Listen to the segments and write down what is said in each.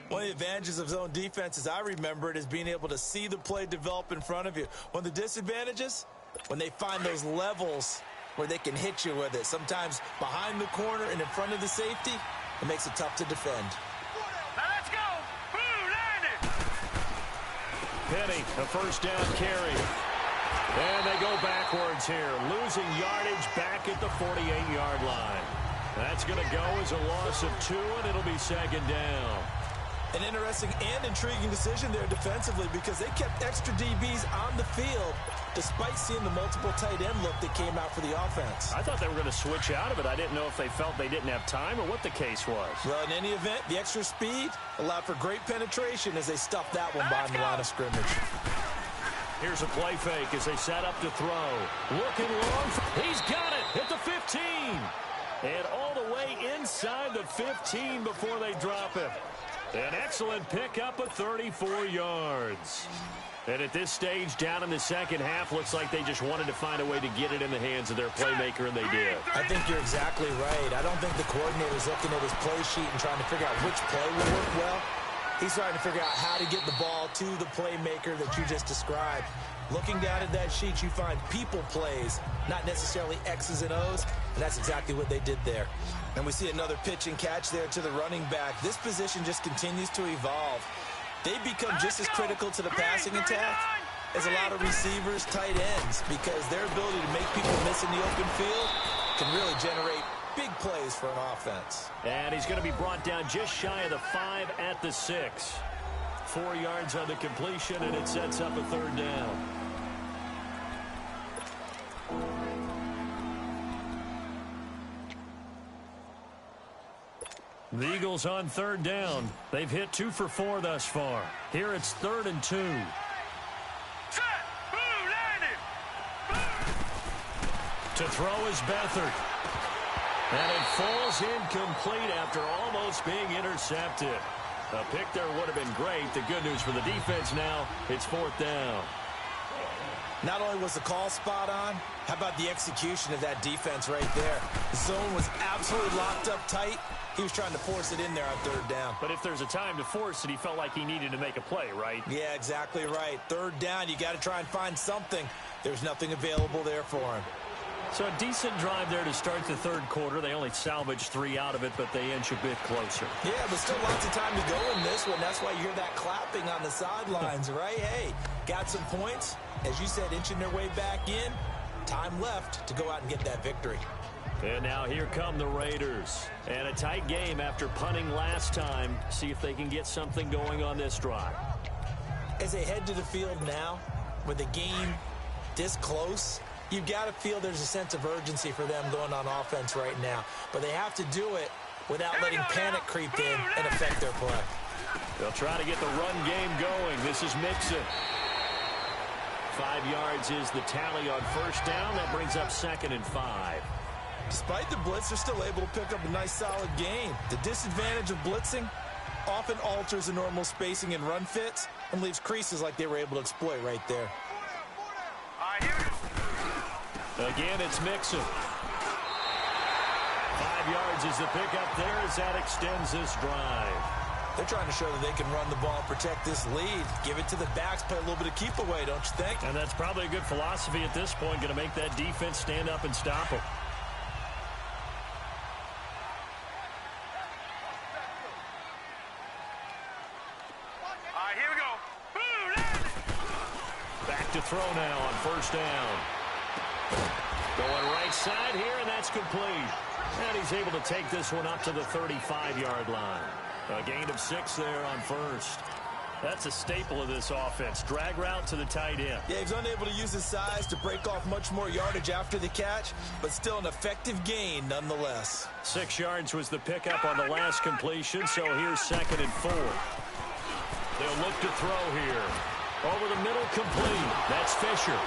One of the advantages of zone defense, as I remember it, is being able to see the play develop in front of you. One of the disadvantages, when they find those levels where they can hit you with it, sometimes behind the corner and in front of the safety, it makes it tough to defend. Now let's go. Landed. Penny, a first down carry. And they go backwards here, losing yardage back at the 48-yard line. That's going to go as a loss of 2, and it'll be second down. An interesting and intriguing decision there defensively because they kept extra DBs on the field despite seeing the multiple tight end look that came out for the offense. I thought they were going to switch out of it. I didn't know if they felt they didn't have time or what the case was. Well, in any event, the extra speed allowed for great penetration as they stuffed that one behind the line of scrimmage. Here's a play fake as they set up to throw. Looking long. He's got it at the 15. And all the way inside the 15 before they drop it. An excellent pickup of 34 yards. And at this stage, down in the second half, looks like they just wanted to find a way to get it in the hands of their playmaker, and they did. I think you're exactly right. I don't think the coordinator's looking at his play sheet and trying to figure out which play will work well. He's trying to figure out how to get the ball to the playmaker that you just described. Looking down at that sheet, you find people plays, not necessarily X's and O's, and that's exactly what they did there. And we see another pitch and catch there to the running back. This position just continues to evolve. They become just as critical to the passing attack as a lot of receivers, tight ends, because their ability to make people miss in the open field can really generate big plays for an offense. And he's going to be brought down just shy of the 5 at the 6. 4 yards on the completion, and it sets up a third down. The Eagles on third down. They've hit 2 for 4 thus far. Here it's 3rd and 2. To throw is Beathard. And it falls incomplete after almost being intercepted. A pick there would have been great. The good news for the defense now, it's 4th down. Not only was the call spot on, how about the execution of that defense right there? The zone was absolutely locked up tight. He was trying to force it in there on 3rd down. But if there's a time to force it, he felt like he needed to make a play, right? Yeah, exactly right. 3rd down, you got to try and find something. There's nothing available there for him. So a decent drive there to start the 3rd quarter. They only salvaged 3 out of it, but they inch a bit closer. Yeah, but still lots of time to go in this one. That's why you hear that clapping on the sidelines, right? Hey, got some points. As you said, inching their way back in. Time left to go out and get that victory. And now here come the Raiders. And a tight game after punting last time. See if they can get something going on this drive. As they head to the field now, with the game this close, you've got to feel there's a sense of urgency for them going on offense right now. But they have to do it without letting panic creep in and affect their play. They'll try to get the run game going. This is Mixon. 5 yards is the tally on 1st down. That brings up 2nd and 5. Despite the blitz, they're still able to pick up a nice solid gain. The disadvantage of blitzing often alters the normal spacing and run fits and leaves creases like they were able to exploit right there. Again, it's Mixon. 5 yards is the pickup there as that extends this drive. They're trying to show that they can run the ball and protect this lead. Give it to the backs, play a little bit of keep away, don't you think? And that's probably a good philosophy at this point, going to make that defense stand up and stop them. Here we go. Back to throw now on 1st down. Going right side here, and that's complete. And he's able to take this one up to the 35-yard line. A gain of 6 there on 1st. That's a staple of this offense. Drag route to the tight end. Yeah, he's unable to use his size to break off much more yardage after the catch, but still an effective gain nonetheless. 6 yards was the pickup on the last completion, so here's 2nd and 4. They'll look to throw here. Over the middle, complete. That's Fisher.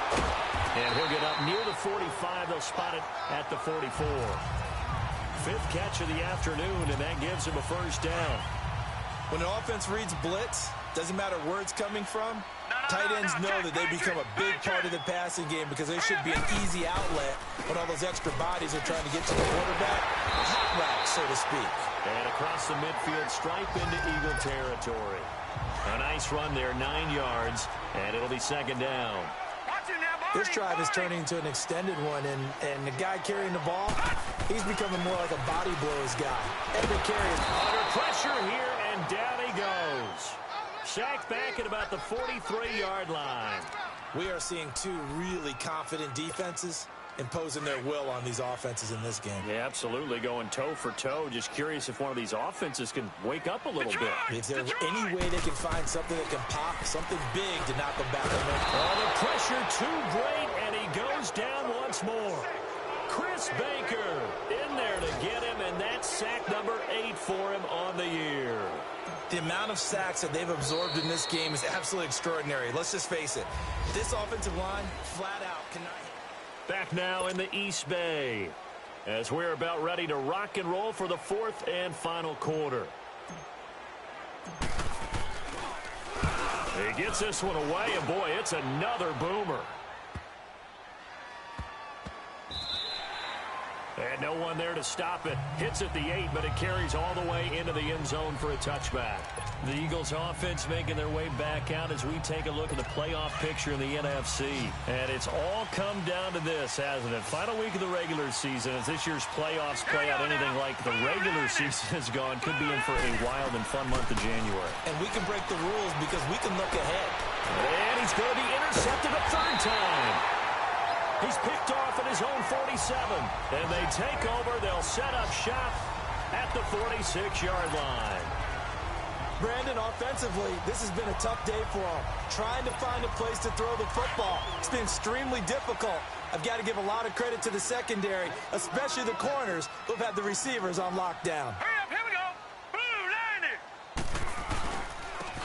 And he'll get up near the 45. They'll spot it at the 44. 5th catch of the afternoon, and that gives him a 1st down. When an offense reads blitz, doesn't matter where it's coming from, tight ends know that they become a big part of the passing game because they should be an easy outlet when all those extra bodies are trying to get to the quarterback. A hot route, so to speak. And across the midfield stripe into Eagle territory. A nice run there, 9 yards, and it'll be second down. This drive is turning into an extended one, and the guy carrying the ball, he's becoming more like a body blows guy. Every carry is under pressure here, and down he goes. Sacked back at about the 43-yard line. We are seeing two really confident defenses imposing their will on these offenses in this game. Yeah, absolutely, going toe for toe. Just curious if one of these offenses can wake up a little bit. If there's any way they can find something that can pop, something big to knock them back on them. Oh, the pressure too great, and he goes down once more. Chris Baker in there to get him, and that's sack number 8 for him on the year. The amount of sacks that they've absorbed in this game is absolutely extraordinary. Let's just face it. This offensive line, flat out, cannot hit. Back now in the East Bay as we're about ready to rock and roll for the 4th and final quarter. He gets this one away, and boy, it's another boomer. And no one there to stop it. Hits at the 8, but it carries all the way into the end zone for a touchback. The Eagles offense making their way back out as we take a look at the playoff picture in the NFC. And it's all come down to this, hasn't it? Final week of the regular season, as this year's playoffs play out anything like the regular season has gone, could be in for a wild and fun month of January. And we can break the rules because we can look ahead. And he's going to be intercepted a 3rd time. He's picked off at his own 47. And they take over. They'll set up shop at the 46-yard line. Brandon, offensively, this has been a tough day for him. Trying to find a place to throw the football. It's been extremely difficult. I've got to give a lot of credit to the secondary, especially the corners who've had the receivers on lockdown. Hurry up, here we go. Blue, line it.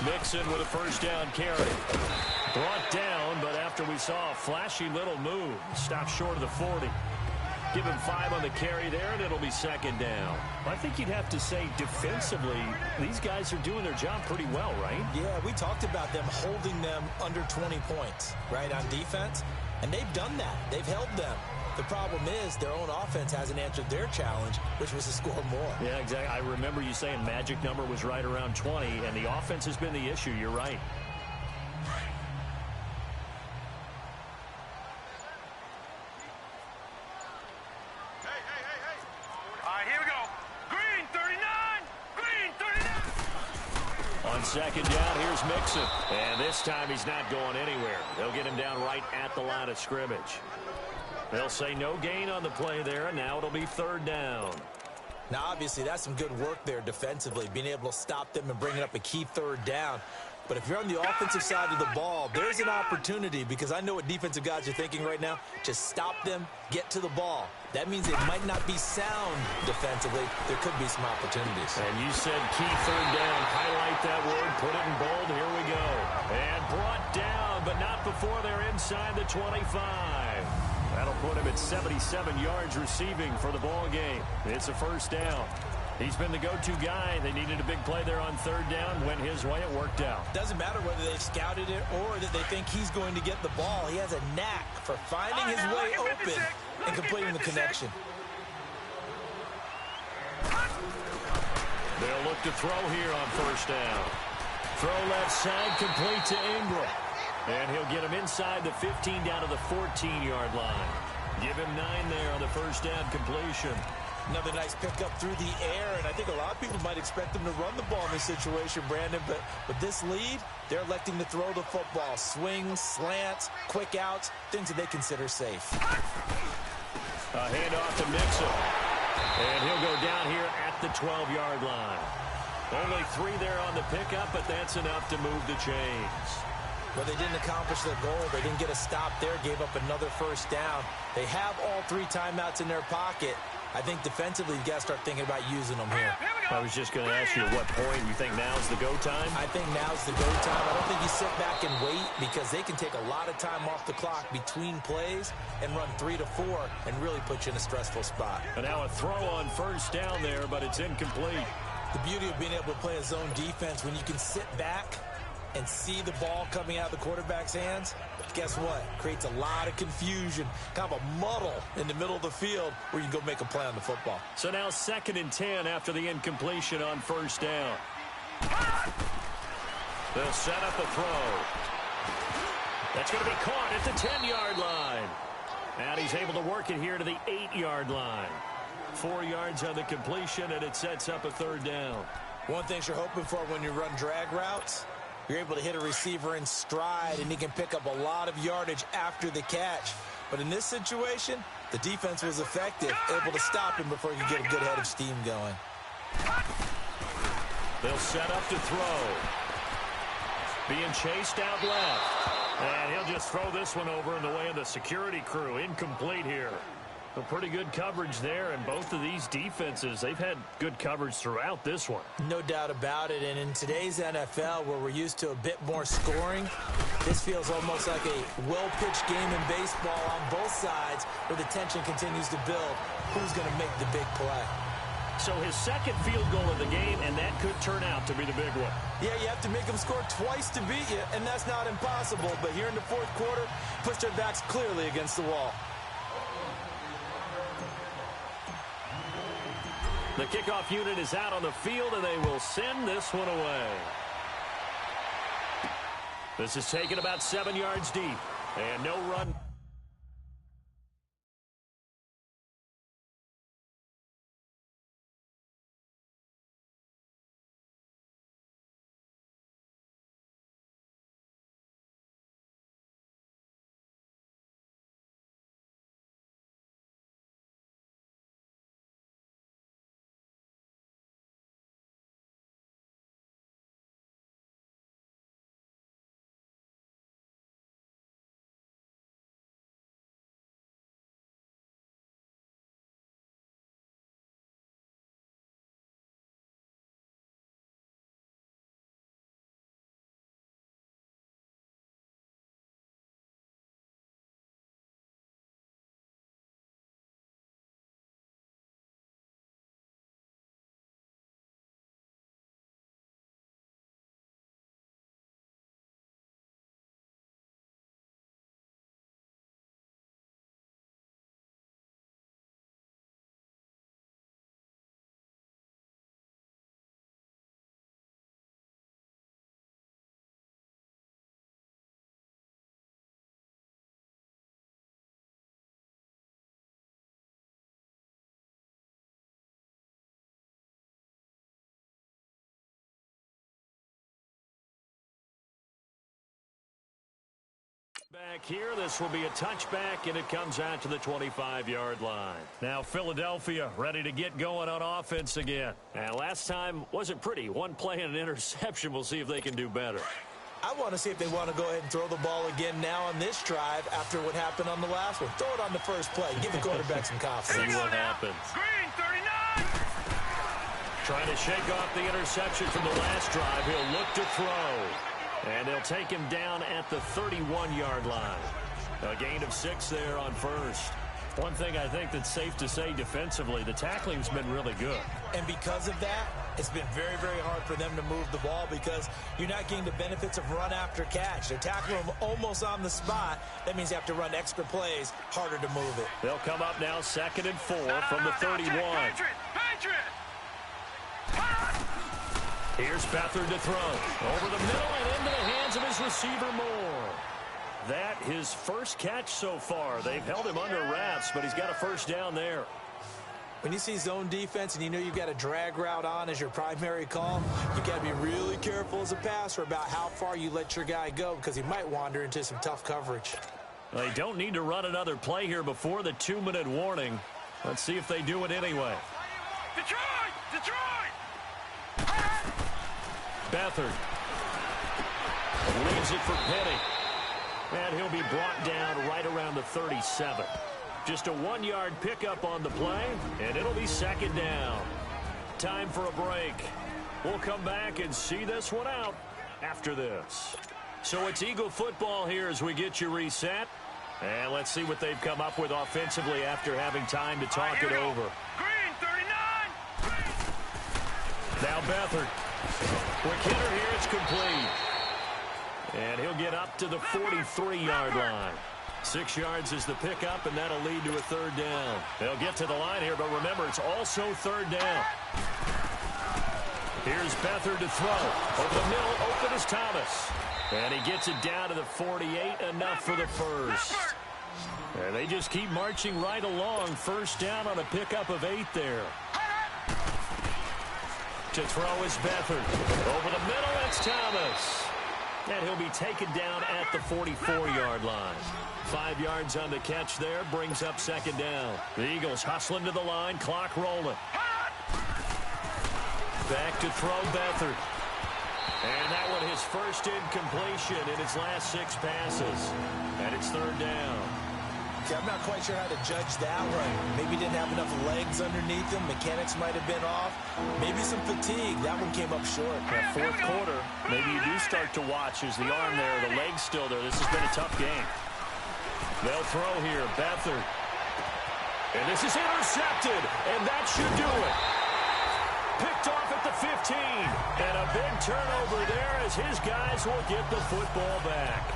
Mixon with a 1st down carry. Brought down, but after we saw a flashy little move, stopped short of the 40. Give him 5 on the carry there, and it'll be 2nd down. I think you'd have to say defensively, these guys are doing their job pretty well, right? Yeah, we talked about them holding them under 20 points, right, on defense. And they've done that. They've held them. The problem is their own offense hasn't answered their challenge, which was to score more. Yeah, exactly. I remember you saying magic number was right around 20, and the offense has been the issue. You're right. On 2nd down, here's Mixon. And this time he's not going anywhere. They'll get him down right at the line of scrimmage. They'll say no gain on the play there, and now it'll be 3rd down. Now, obviously, that's some good work there defensively, being able to stop them and bringing up a key 3rd down. But if you're on the offensive side of the ball, there's an opportunity, because I know what defensive guys are thinking right now. Just stop them, get to the ball. That means it might not be sound defensively. There could be some opportunities. And you said key 3rd down. Highlight that word. Put it in bold. Here we go. And brought down, but not before they're inside the 25. That'll put him at 77 yards receiving for the ball game. It's a 1st down. He's been the go-to guy. They needed a big play there on 3rd down. Went his way. It worked out. Doesn't matter whether they've scouted it or that they think he's going to get the ball. He has a knack for finding his way open and completing the connection. They'll look to throw here on 1st down. Throw left side, complete to Ingram. And he'll get him inside the 15 down to the 14-yard line. Give him 9 there on the 1st down completion. Another nice pickup through the air, and I think a lot of people might expect them to run the ball in this situation, Brandon, but with this lead, they're electing to throw the football. Swings, slants, quick outs, things that they consider safe. A handoff to Mixon. And he'll go down here at the 12-yard line. Only 3 there on the pickup, but that's enough to move the chains. Well, they didn't accomplish their goal. They didn't get a stop there, gave up another 1st down. They have all 3 timeouts in their pocket. I think defensively, you got to start thinking about using them here. I was just going to ask you at what point you think now's the go time? I think now's the go time. I don't think you sit back and wait, because they can take a lot of time off the clock between plays and run 3 to 4 and really put you in a stressful spot. And now a throw on 1st down there, but it's incomplete. The beauty of being able to play a zone defense, when you can sit back and see the ball coming out of the quarterback's hands, guess what? Creates a lot of confusion, kind of a muddle in the middle of the field where you can go make a play on the football. So now 2nd and 10 after the incompletion on 1st down. They'll set up a throw. That's going to be caught at the 10-yard line. And he's able to work it here to the 8-yard line. 4 yards on the completion, and it sets up a 3rd down. One thing you're hoping for when you run drag routes, you're able to hit a receiver in stride, and he can pick up a lot of yardage after the catch. But in this situation, the defense was effective, able to stop him before he could get a good head of steam going. They'll set up to throw. Being chased out left. And he'll just throw this one over in the way of the security crew. Incomplete here. A pretty good coverage there, and both of these defenses, they've had good coverage throughout this one. No doubt about it, and in today's NFL, where we're used to a bit more scoring, this feels almost like a well-pitched game in baseball on both sides, where the tension continues to build. Who's going to make the big play? So his 2nd field goal of the game, and that could turn out to be the big one. Yeah, you have to make them score twice to beat you, and that's not impossible. But here in the 4th quarter, puts their backs clearly against the wall. The kickoff unit is out on the field, and they will send this one away. This is taken about 7 yards deep, and no run. Back here, this will be a touchback, and it comes out to the 25-yard line. Now Philadelphia ready to get going on offense again. And last time wasn't pretty. One play and an interception. We'll see if they can do better. I want to see if they want to go ahead and throw the ball again now on this drive after what happened on the last one. Throw it on the first play. Give the quarterback some confidence. See what happens. Green 39. Trying to shake off the interception from the last drive. He'll look to throw. And they'll take him down at the 31-yard line. A gain of 6 there on first. One thing I think that's safe to say defensively, the tackling's been really good. And because of that, it's been very, very hard for them to move the ball because you're not getting the benefits of run after catch. They're tackling them almost on the spot. That means you have to run extra plays, harder to move it. They'll come up now 2nd and 4 from the 31. Patriot. Here's Beathard to throw. Over the middle and into the hands of his receiver Moore. That his first catch so far. They've held him under wraps, but he's got a first down there. When you see zone defense and you know you've got a drag route on as your primary call, you've got to be really careful as a passer about how far you let your guy go because he might wander into some tough coverage. They don't need to run another play here before the 2-minute warning. Let's see if they do it anyway. Detroit! Beathard leaves it for Petty. And he'll be brought down right around the 37. Just a 1-yard pickup on the play, and it'll be 2nd down. Time for a break. We'll come back and see this one out after this. So it's Eagle football here as we get you reset. And let's see what they've come up with offensively after having time to talk it over. Green 39. Now Beathard. Quick hitter here, it's complete. And he'll get up to the 43-yard line. 6 yards is the pickup, and that'll lead to a third down. They'll get to the line here, but remember, it's also third down. Here's Beathard to throw. Over the middle, open is Thomas. And he gets it down to the 48, enough for the first. And they just keep marching right along. First down on a pickup of 8 there. To throw is Beathard. Over the middle, it's Thomas. And he'll be taken down at the 44-yard line. 5 yards on the catch there, brings up second down. The Eagles hustling to the line, clock rolling. Back to throw Beathard. And that one his first incompletion in his last 6 passes. And it's third down. Okay, I'm not quite sure how to judge that one. Maybe didn't have enough legs underneath him. Mechanics might have been off. Maybe some fatigue. That one came up short. That fourth quarter, maybe you do start to watch. Is the arm there, the leg's still there. This has been a tough game. They'll throw here, Beathard. And this is intercepted, and that should do it. Picked off at the 15, and a big turnover there as his guys will get the football back.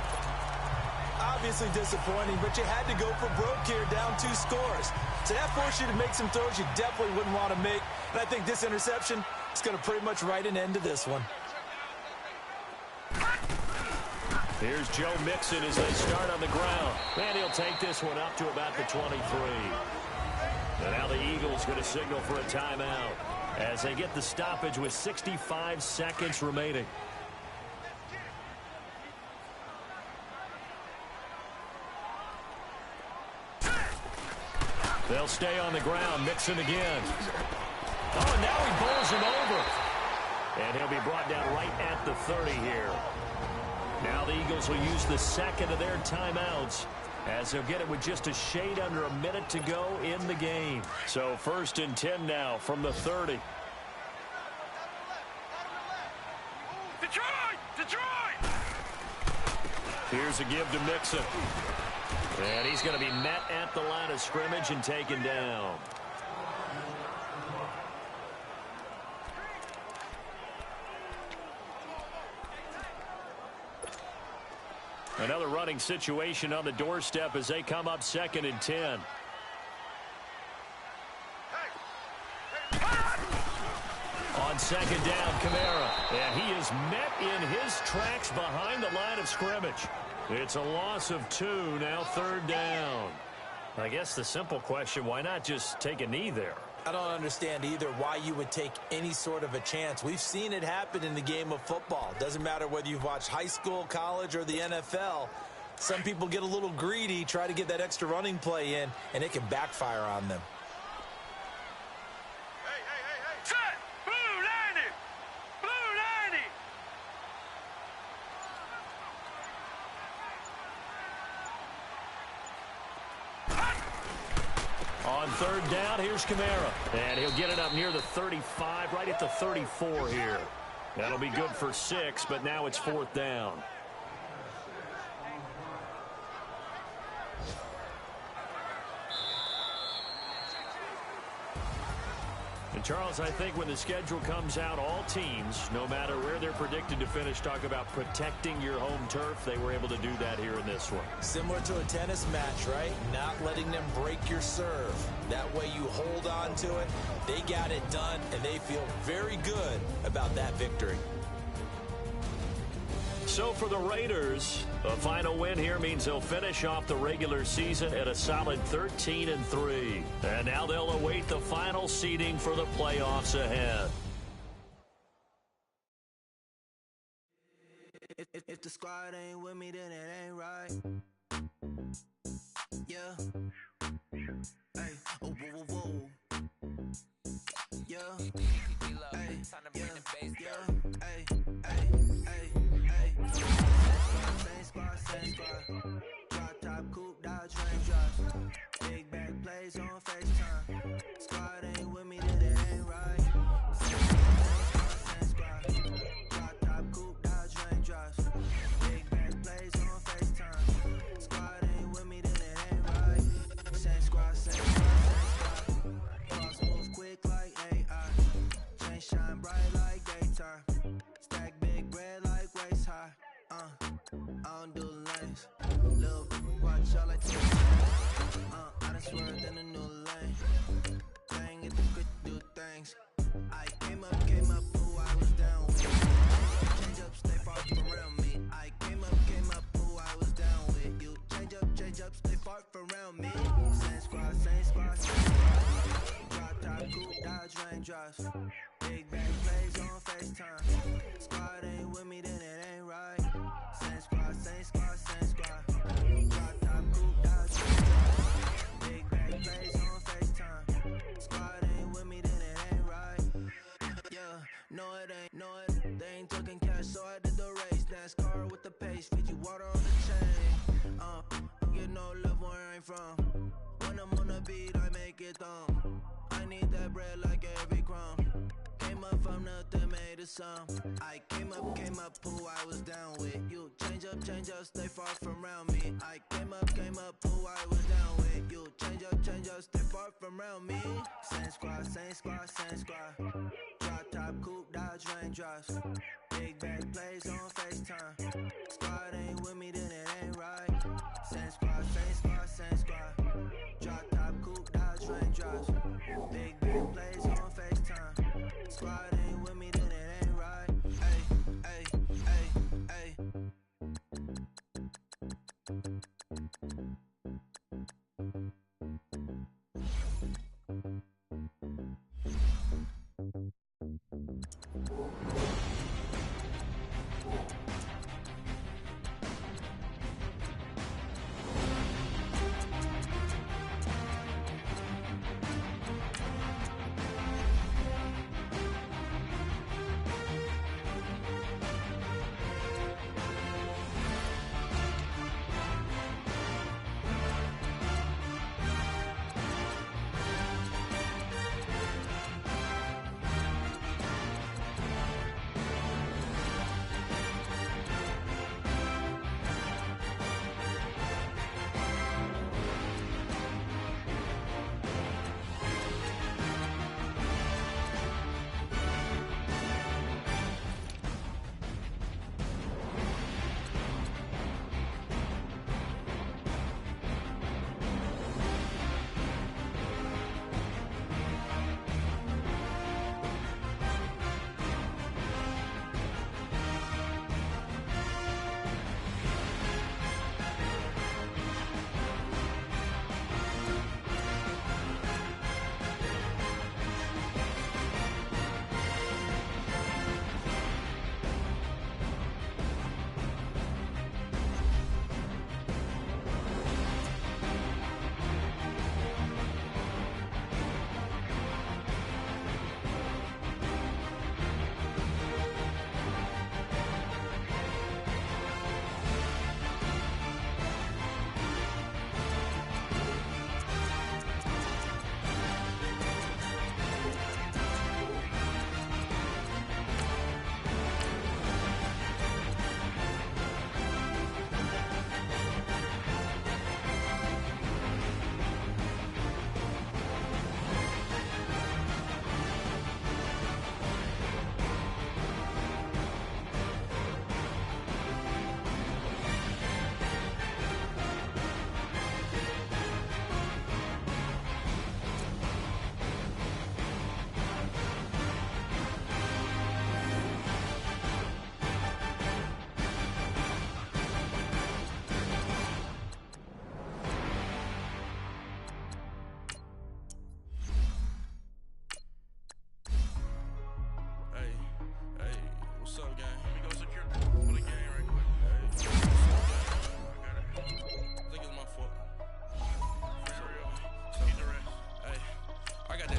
Obviously disappointing, but you had to go for broke here, down 2 scores. So that forced you to make some throws you definitely wouldn't want to make. And I think this interception is going to pretty much write an end to this one. Here's Joe Mixon as they start on the ground. And he'll take this one up to about the 23. And now the Eagles going to signal for a timeout as they get the stoppage with 65 seconds remaining. They'll stay on the ground. Mixon again. Oh, and now he bowls him over. And he'll be brought down right at the 30 here. Now the Eagles will use the second of their timeouts as they'll get it with just a shade under a minute to go in the game. So 1st and 10 now from the 30. Detroit! Here's a give to Mixon. And he's going to be met at the line of scrimmage and taken down. Another running situation on the doorstep as they come up 2nd and 10. On 2nd down, Kamara. And he is met in his tracks behind the line of scrimmage. It's a loss of 2, now 3rd down. I guess the simple question, why not just take a knee there? I don't understand either why you would take any sort of a chance. We've seen it happen in the game of football. Doesn't matter whether you've watched high school, college, or the NFL. Some people get a little greedy, try to get that extra running play in, and it can backfire on them. Set! Blue 90! Blue 90! On 3rd down, here's Kamara. And he'll get it up near the 35, right at the 34 here. That'll be good for 6, but now it's 4th down. And Charles, I think when the schedule comes out, all teams, no matter where they're predicted to finish, talk about protecting your home turf. They were able to do that here in this one. Similar to a tennis match, right? Not letting them break your serve. That way you hold on to it. They got it done, and they feel very good about that victory. So for the Raiders, a final win here means they'll finish off the regular season at a solid 13-3. And now they'll await the final seeding for the playoffs ahead. If the squad ain't with me, then it ain't right. Yeah. Hey, oh, whoa, whoa, whoa. Yeah. Hey, yeah, yeah. Hey, hey, hey. Same squad. Drop top, coupe, Dodge Range. Big back plays on FaceTime. Squad ain't with me, then it ain't right. Same squad. Drop top, coupe, Dodge Range. Big back plays on FaceTime. Squad ain't with me, then it ain't right. Same squad. Cross move quick like AI. Chain shine bright like daytime. Stack big bread like waist high. gon' do lanes. Lil' watch y'all like two I done swerved in a new lane. Bang at the quick do things. I came up, who I was down with. Change up, stay far from around me. I came up, who I was down with. You change up, stay far from around me. Same squad, same squad, same squad. Drop top, coupe, dodge, raindrops. Big bang plays on FaceTime. Squad ain't with me, then it ain't right. Same squad, same squad, same squad. Drop top, coupe, dodge, raindrops. Big bang plays on FaceTime. Squad ain't with me, then it ain't right. Yeah, no it ain't, they ain't talking cash, so I did the race. NASCAR with the pace, feed you water on the chain. Get no love where I ain't from. When I'm on the beat, I make it thumb. I need that bread like every crumb. Came up from nothing, made it some. I came up, who I was down with. You change up, stay far from around me. I came up, who I was down with. You change up, stay far from around me. Same squad, same squad, same squad. Drop top, coupe, dodge, raindrops. Big bag plays on FaceTime. Squad ain't with me, then it ain't right. Same squad, same squad, same squad. Drop top, coupe, dodge, raindrops. Big bag plays on FaceTime. Squad ain't with me, then it ain't right. Ay, ay, ay, ay.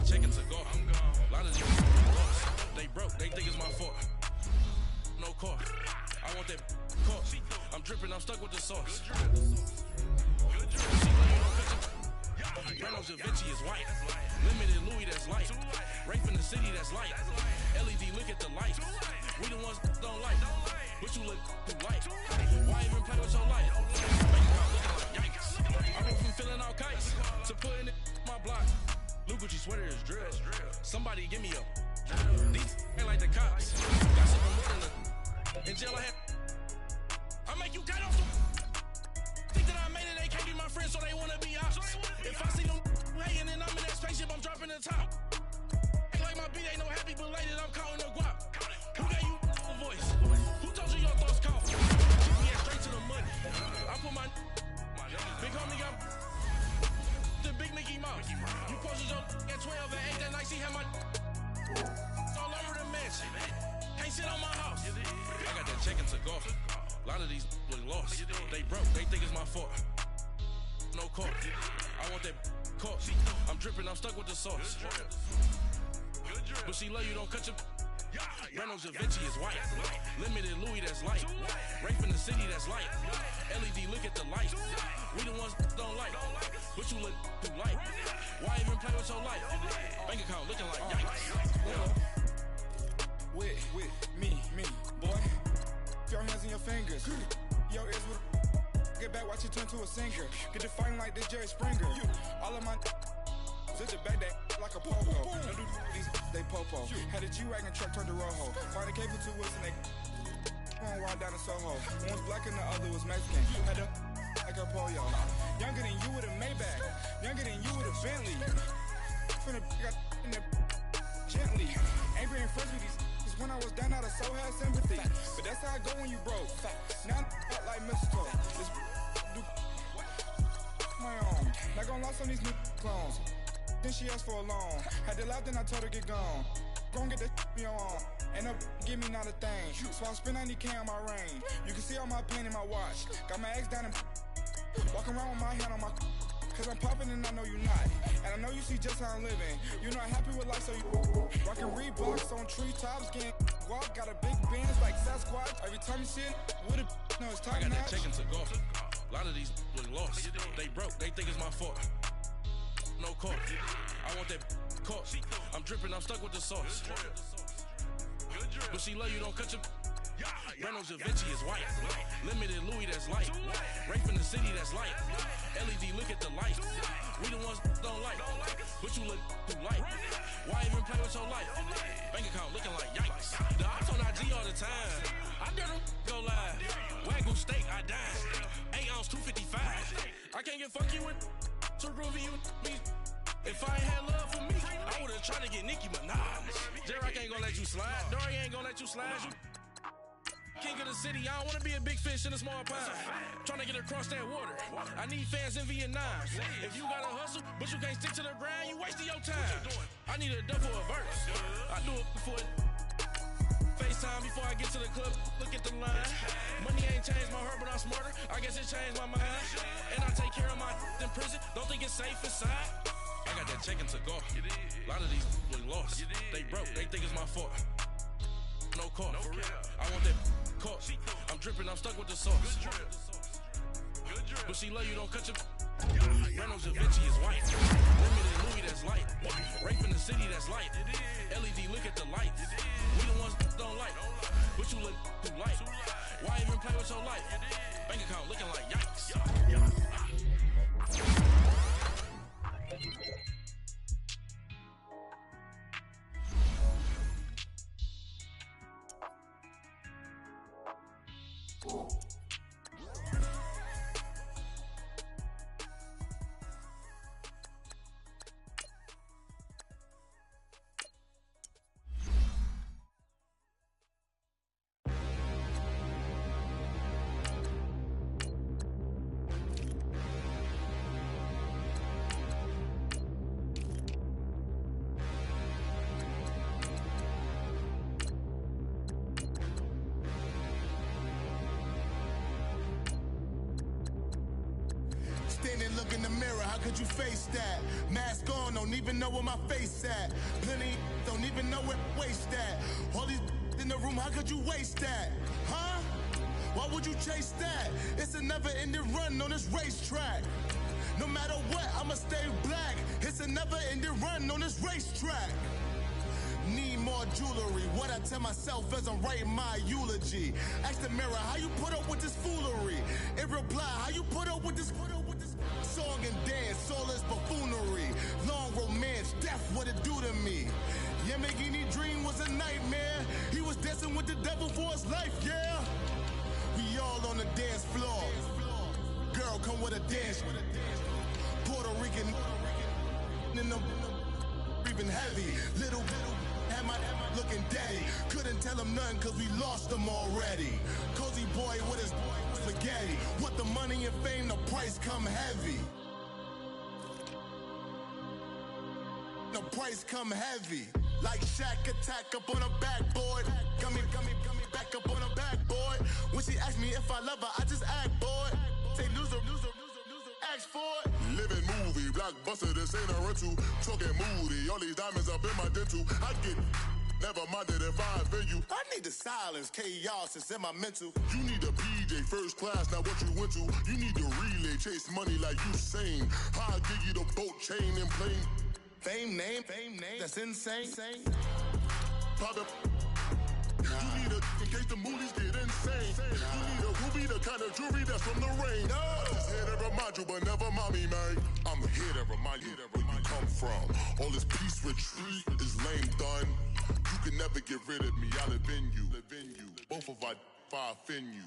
Chicken to go. I'm gone. A lot of these lost. They broke. They think it's my fault. No car. I want that car. I'm dripping. I'm stuck with the sauce. Good drip. Reynolds Da Vinci is white. Limited Louis that's light. Rape in the city that's light. LED look at the lights. We the ones don't like. But you look too light. Why even play with your life? Bank account looking like yikes. I went from filling out kites to putting it in my block. Blue Gucci sweater is drill. Somebody give me a. These ain't like the cops. Got something more than a. In jail I had. I make you get off the. the top. Ain't like my beat ain't no happy belated, I'm counting the guap. Who gave you a voice? Who told you your thoughts count? GPS straight to the money. I put my big homie got the big Mickey Mouse. You posted your at 12 and 8 that night, she had my all over the mansion. Can't sit on my house. I got that check and took off. A lot of these look lost. They broke, they think it's my fault. No court. I want that court. I'm dripping, I'm stuck with the sauce. But she love you, don't cut your. Reynolds Evenstevens is white. Limited Louis that's light. Rape in the city that's light. LED, look at the light. We the ones don't like. But you look too light. Why even play with your life? Bank account looking like yikes. With me, boy. Your hands and your fingers. Your ears with get back, watch you turn to a singer. Get to fighting like this Jerry Springer. All of my such a bag that like a popo. Don't do these, they popo. Had a G-Wagon truck turned to Rojo. Find a cable 2 wheels and they one wild down in Soho. One was black and the other was Mexican. Had a like a polio. Younger than you with a Maybach. Younger than you with a Bentley. From the got in the gently. Angry and friends with these when I was down out of so had sympathy. But that's how I go when you broke. Now I'm like mistletoe. This do my own. Not gonna lost on these new clones. Then she asked for a loan. Had to laugh, then I told her get gone. Gon' get that me on. Ain't no give me not a thing. So I spend 90K on my range. You can see all my pain in my watch. Got my ex down and walking around with my hand on my. Cause I'm popping and I know you're not. And I know you see just how I'm living. You're not happy with life, so you rockin' Reeboks on treetops, getting guap. Got a big Benz like Sasquatch. Every time you see it, with it, no, it's time. I got that check and took off. A lot of these look lost. They broke, they think it's my fault. No court. I want that court. I'm dripping, I'm stuck with the sauce. But she love you, don't cut your. Reynolds Evenstevens is white. Limited Louis that's light. Rape in the city that's light. LED, look at the light. We the ones don't like. But you look too light. Why even play with your life? Bank account looking like yikes. The ops on IG all the time. I dare them go live. Wagyu steak, I died. 8 ounce 255. I can't get fuck you with too groovy you me. If I ain't had love for me, I would've tried to get Nicki Minaj. J-Rock ain't gonna let you slide. Dory ain't gonna let you slide. You king of the city, I don't wanna be a big fish in a small pond. Trying to get across that water. I need fans in Vietnam. If you gotta hustle, but you can't stick to the grind, you wasting your time. I need a dub for a verse. I do it for FaceTime before I get to the club. Look at the line. Money ain't changed my heart, but I'm smarter. I guess it changed my mind. And I take care of my in prison. Don't think it's safe inside. I got that check and took off. A lot of these look lost. They broke, they think it's my fault. No court. I want that court. I'm dripping, I'm stuck with the sauce. But she love you, don't cut your. Reynolds Evenstevens is white. Limited Louis that's light. Rape in the city that's light. LED, look at the light. We the ones don't like. But you look too light. Why even play with your life? Bank account looking like yikes. Standing, look in the mirror, how could you face that? Mask on, don't even know where my face at. Plenty, don't even know where waist at. All these in the room, how could you waste that? Huh? Why would you chase that? It's a never-ending run on this racetrack. No matter what, I'ma stay black. It's a never-ending run on this racetrack. Need more jewelry, what I tell myself as I'm writing my eulogy. Ask the mirror, how you put up with this foolery? In reply, how you put up with this song and dance, all this buffoonery. Long romance, death, what it do to me? Yamagini dream was a nightmare. He was dancing with the devil for his life, yeah. We all on the dance floor. Girl, come with a dance. Puerto Rican in the breathing heavy. Little had my looking daddy. Couldn't tell him nothing cause we lost him already. Cozy boy with his spaghetti. What the money and fame, the price come heavy. The price come heavy. Like Shaq attack up on a backboard. Gummy, back up on a backboard. When she asked me if I love her, I just act bored. Say loser, ask for it. Living movie, blockbuster, this ain't a rental. Talking moody, all these diamonds up in my dental. I get never minded if I offend you. I need the silence, chaos is in my mental. You need a PJ, first class, not what you went to. You need the relay, chase money like you sane. I'll give you the boat, chain, and plane. Fame name, that's insane. Pop up. You need a, in case the movies get insane. You need a ruby, the kind of jewelry that's from the rain. I just here to remind you, but never mommy, man. I'm here to remind you where you come from. All this peace retreat is lame done. You can never get rid of me, I live in you. Both of our offend you.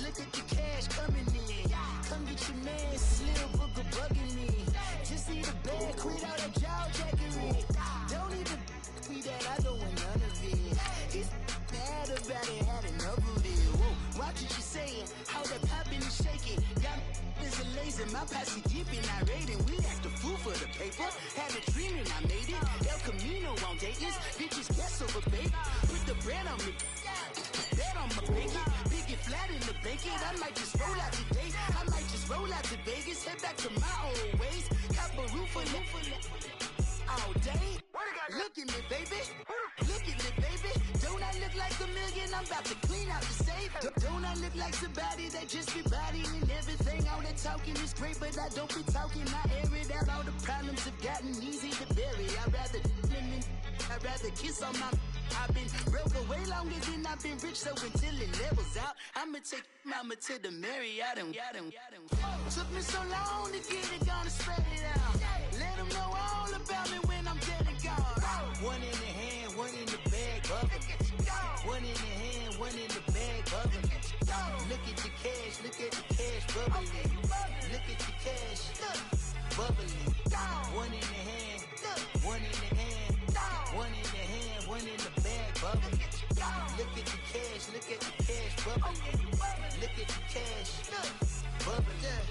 Look at the cash coming in. Come get your man, Slim Booker bugging me. Just need a bag, quit all that jaw jackery. Don't even me that I don't want none of it. He's mad about it, had enough of it. Whoa, watch what you saying, how that poppin' and shaking. Got is a laser, my posse deep and I raiding. We act a fool for the paper. Had a dream and I made it. El Camino on Dayton's, bitches guess over baby. Put the bread on me, bet on my bacon. Flat in the blanket, I might just roll out today. I might just roll out to Vegas, head back to my old ways. Cop a roof for all day. Look at me, baby. Look at me, baby. Don't I look like a million? I'm about to clean out the safe. Don't I look like somebody that just be bodying everything? All that talking is great, but I don't be talking. I air it out. All the problems have gotten easy to bury. I'd rather kiss on my. I've been broke way longer than I've been rich, so until it levels out, I'ma take mama to the Marriott and took me so long to get it, gonna spread it out. Let them know all about me when I'm dead and gone. One in the hand, one in the bag, bubble. One in the hand, one in the bag, bubble. Look at the cash, bubbling. Look at the cash, bubbling. One in the hand, one in the hand, one in the hand, one in the bag, bubbling. Look at the cash, bubbling. Look at the cash, bubbling.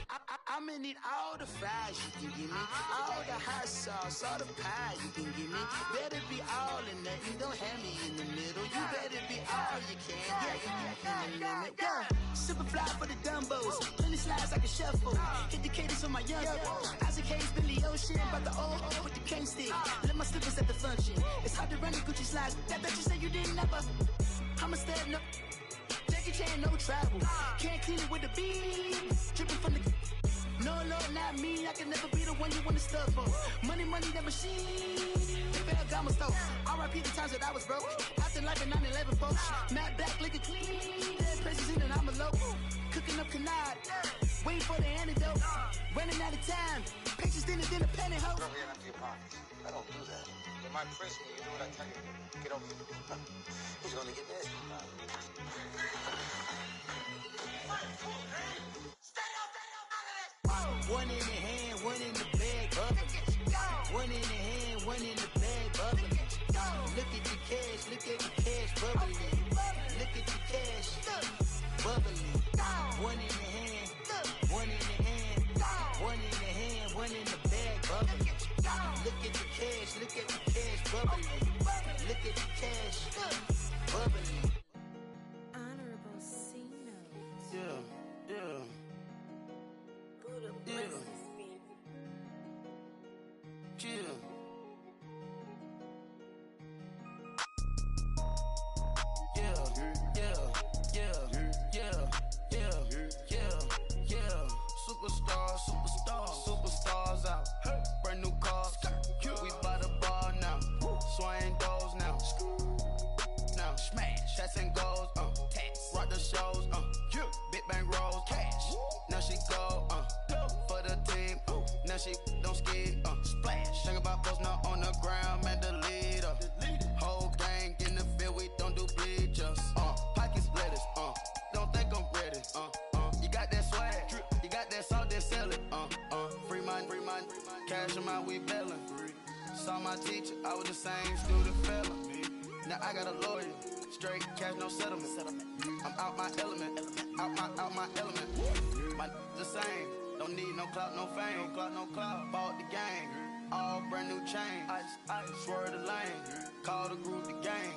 I'ma need all the fries you can give me, all the hot sauce, all the pie you can give me. Better be all in nothing, don't have me in the middle. You better be all you can, yeah, in the limit. Yeah, super fly for the Dumbos, plenty slides like a shuffle. Hit the cadence on my young Isaac Hayes, Billy Ocean, about the old with the cane stick. Let my slippers at the function. It's hard to run the Gucci slides. That bet you say you didn't never. I'm a step no. Jackie Chan, no travel. Can't clean it with the beat. Dripping from the. No, Lord, not me. I can never be the one you want to stuff for. Money, that machine. They got my stuff. R.I.P. the times that I was broke. Acting like a 9/11 folks. Matte black, liquor clean. Dead presses in and I'm a local. Cooking up canard. Waiting for the antidote. Running out of time. Patience thinner than a pantyhose. Over here and empty your pockets. I don't do that. In my prison, you do what I tell you. Get over here. He's gonna get nasty. One in the hand, one in the bag, bubbling. One in the hand, one in the bag, bubbling. Look at the cash, bubbling. Look at the cash, bubbling. One in the hand, one in the hand, one in the hand, one in the bag, bubbling. Look at the cash, bubbling. Look at the cash, bubbling. Honorable C notes. Yeah. Superstar. shows, big bank rolls, cash. Now she go, for the team, now she don't skid, splash. Think about posting up on the ground, man, the leader. Whole gang in the field, we don't do bleachers, pockets lettuce, don't think I'm ready, you got that swag, you got that salt, then sell it, free mind, cash them out, we bellin'. Saw my teacher, I was the same student fella. Now I got a lawyer, straight cash, no settlement. I'm out my element, out my element. My the same, don't need no clout, no fame. Bought the game, all brand new chain. I swerve the lane, call the group the gang.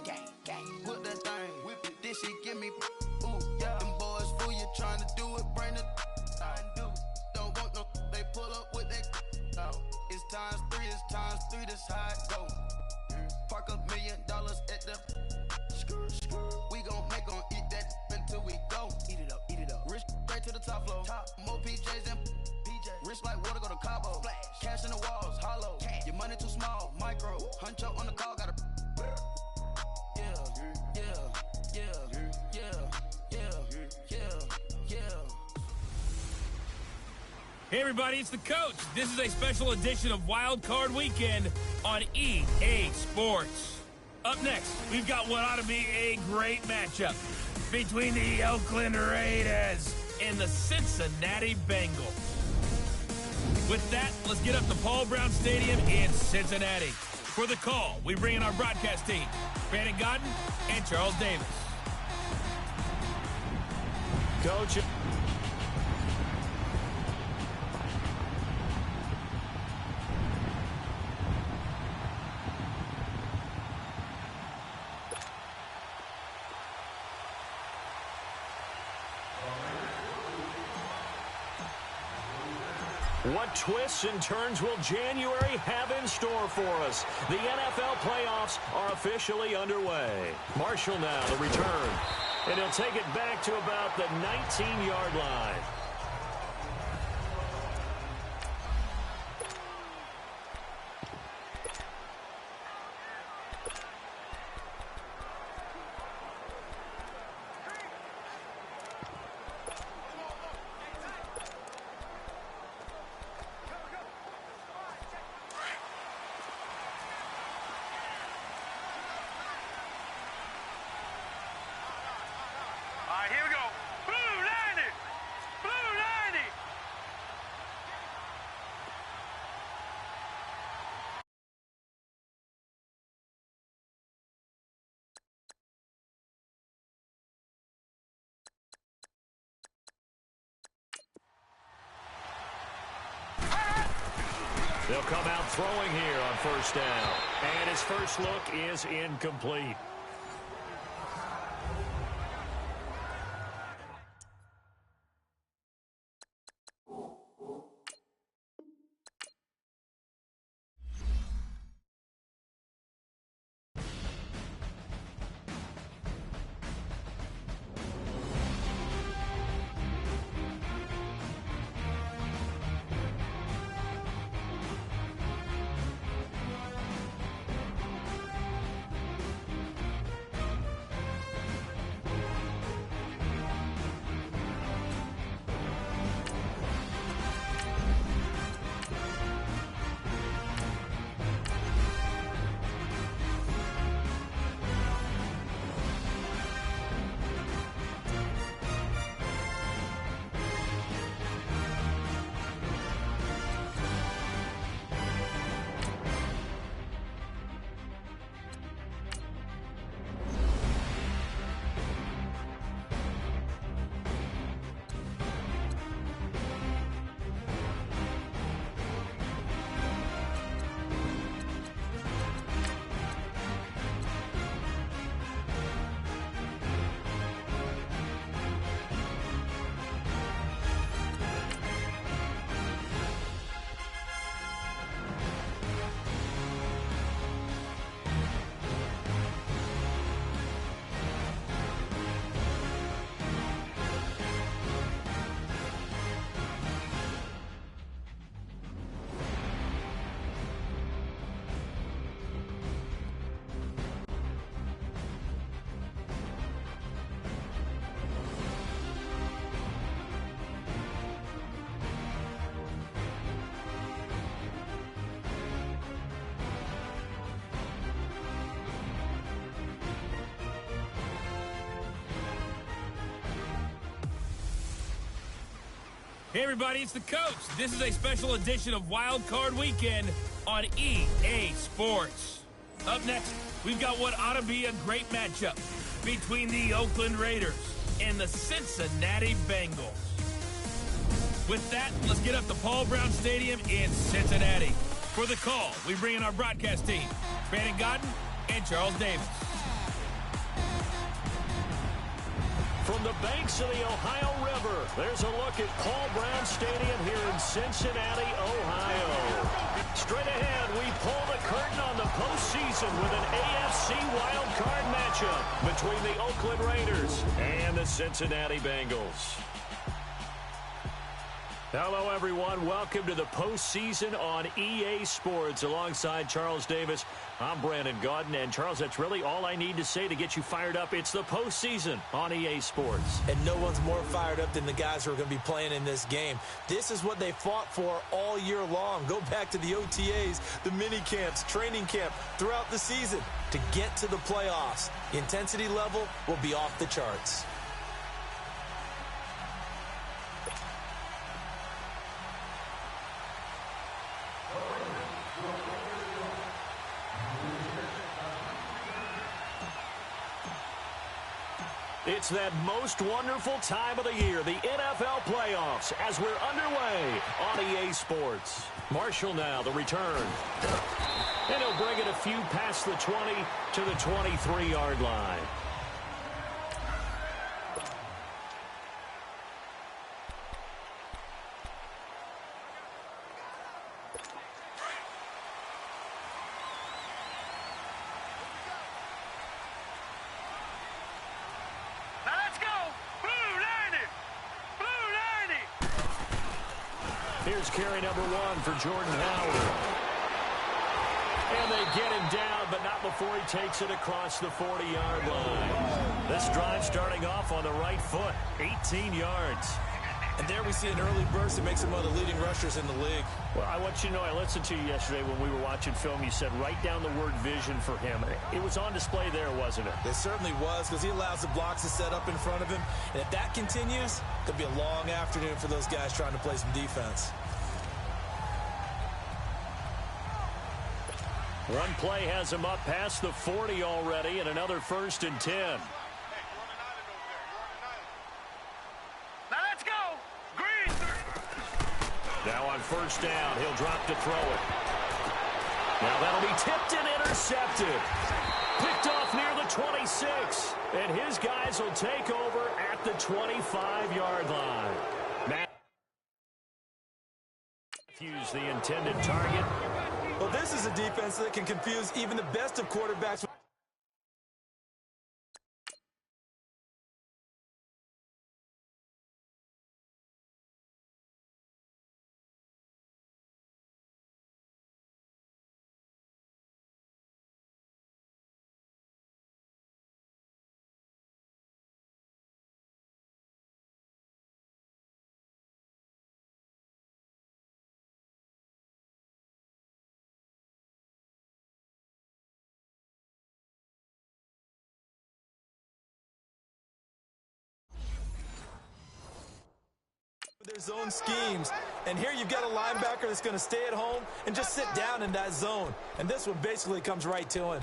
Whip that thing, whip it. This shit give me, ooh yeah. Them boys fool you trying to do it, bring the don't want no. They pull up with that. It's times three, this how it go. Park $1 million at the we gon' make 'em eat that until we go. Eat it up. Rich straight to the top floor. More PJs and PJ. Rich like water, go to Cabo. Flash. Cash in the walls, hollow. Cash. Your money too small, micro. Huncho on the call, gotta. Yeah. Hey everybody, it's the coach. This is a special edition of Wild Card Weekend on EA Sports. Up next, we've got what ought to be a great matchup between the Oakland Raiders and the Cincinnati Bengals. With that, let's get up to Paul Brown Stadium in Cincinnati. For the call, we bring in our broadcast team, Brandon Godden and Charles Davis. Coach. What twists and turns will January have in store for us? The NFL playoffs are officially underway. Marshall now, the return. And he'll take it back to about the 19-yard line. Here we go. Blue 90. Blue 90. They'll come out throwing here on first down. And his first look is incomplete. Hey everybody, it's the coach. This is a special edition of Wild Card Weekend on EA Sports. Up next, we've got what ought to be a great matchup between the Oakland Raiders and the Cincinnati Bengals. With that, let's get up to Paul Brown Stadium in Cincinnati. For the call, we bring in our broadcast team, Brandon Godden and Charles Davis. From the banks of the Ohio River, there's a look at Paul Brown Stadium here in Cincinnati, Ohio. Straight ahead, we pull the curtain on the postseason with an AFC wildcard matchup between the Oakland Raiders and the Cincinnati Bengals. Hello, everyone. Welcome to the postseason on EA Sports. Alongside Charles Davis, I'm Brandon Godden. And, Charles, that's really all I need to say to get you fired up. It's the postseason on EA Sports. And no one's more fired up than the guys who are going to be playing in this game. This is what they fought for all year long. Go back to the OTAs, the mini camps, training camp, throughout the season to get to the playoffs. The intensity level will be off the charts. It's that most wonderful time of the year, the NFL playoffs, as we're underway on EA Sports. Marshall now, the return. And he'll bring it a few past the 20 to the 23-yard line. Here's carry number 1 for Jordan Howard. And they get him down, but not before he takes it across the 40-yard line. This drive starting off on the right foot, 18 yards. And there we see an early burst that makes him one of the leading rushers in the league. Well, I want you to know, I listened to you yesterday when we were watching film. You said write down the word vision for him. It was on display there, wasn't it? It certainly was, because he allows the blocks to set up in front of him. And if that continues, it could be a long afternoon for those guys trying to play some defense. One play has him up past the 40 already, and another 1st and 10. Let's go! Green! Now on 1st down, he'll drop to throw it. Now that'll be tipped and intercepted. Picked off near the 26. And his guys will take over at the 25-yard line. Matthews, the intended target. Well, this is a defense that can confuse even the best of quarterbacks. Their zone schemes, and here you've got a linebacker that's going to stay at home and just sit down in that zone, and this one basically comes right to him.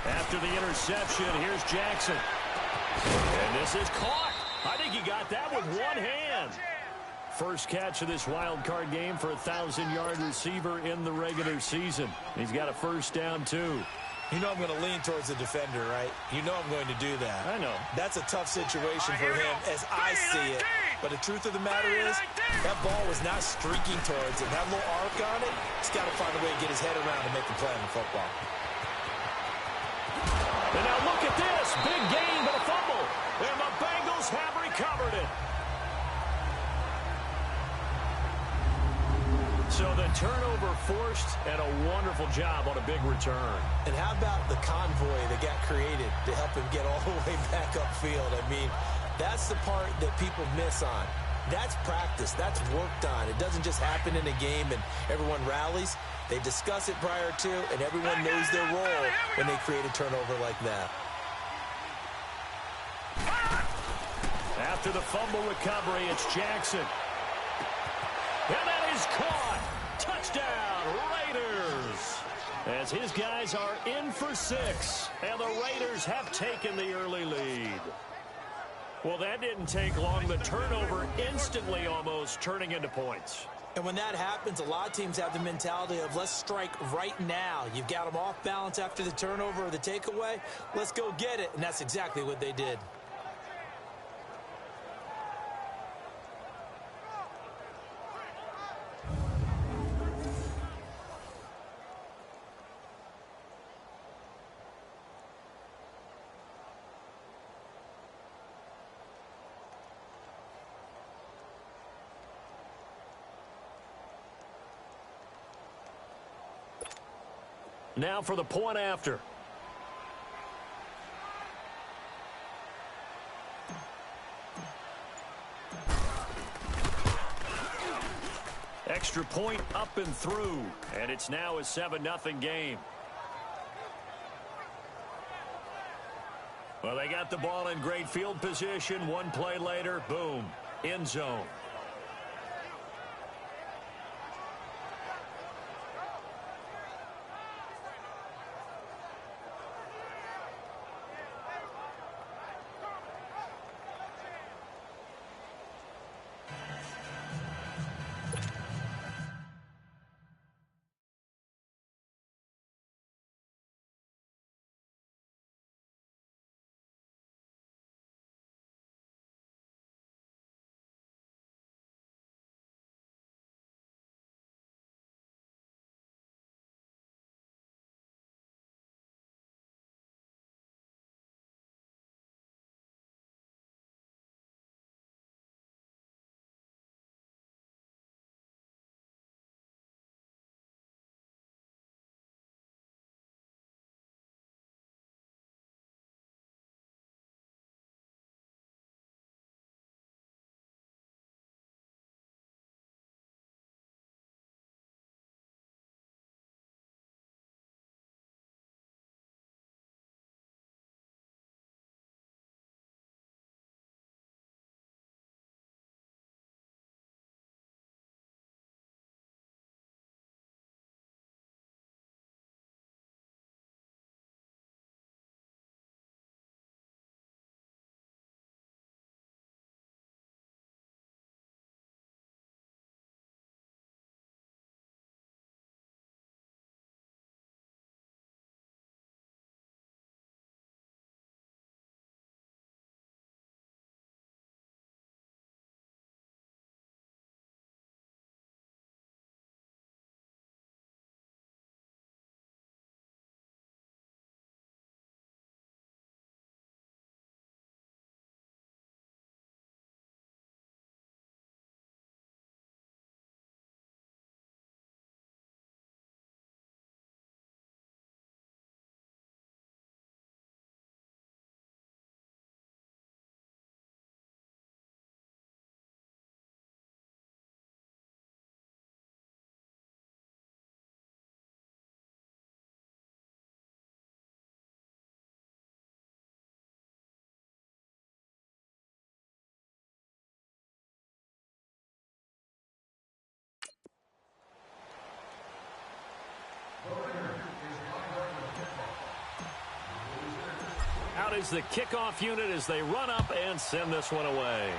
After the interception, here's Jackson, and this is caught. I think he got that with one hand. First catch of this wild card game for a 1,000-yard receiver in the regular season. He's got a 1st down, too. You know I'm going to lean towards the defender, right? You know I'm going to do that. I know. That's a tough situation for him as I see it. But the truth of the matter is, that ball was not streaking towards it. That little arc on it, he's got to find a way to get his head around and make the play on the football. And now look at this. Big gain, but a fumble. And the Bengals have recovered it. So the turnover forced, and a wonderful job on a big return. And how about the convoy that got created to help him get all the way back upfield? I mean, That's the part that people miss on. That's practice. That's worked on. It doesn't just happen in a game and everyone rallies. They discuss it prior to, and everyone knows their role when they create a turnover like that. After the fumble recovery, it's Jackson. And that is caught. Touchdown, Raiders. As his guys are in for 6, and the Raiders have taken the early lead. Well, that didn't take long. The turnover instantly almost turning into points. And when that happens, a lot of teams have the mentality of let's strike right now. You've got them off balance after the turnover or the takeaway. Let's go get it. And that's exactly what they did. Now for the point after. Extra point up and through, and it's now a 7-0 game. Well, they got the ball in great field position. One play later, boom, end zone. Out is the kickoff unit as they run up and send this one away.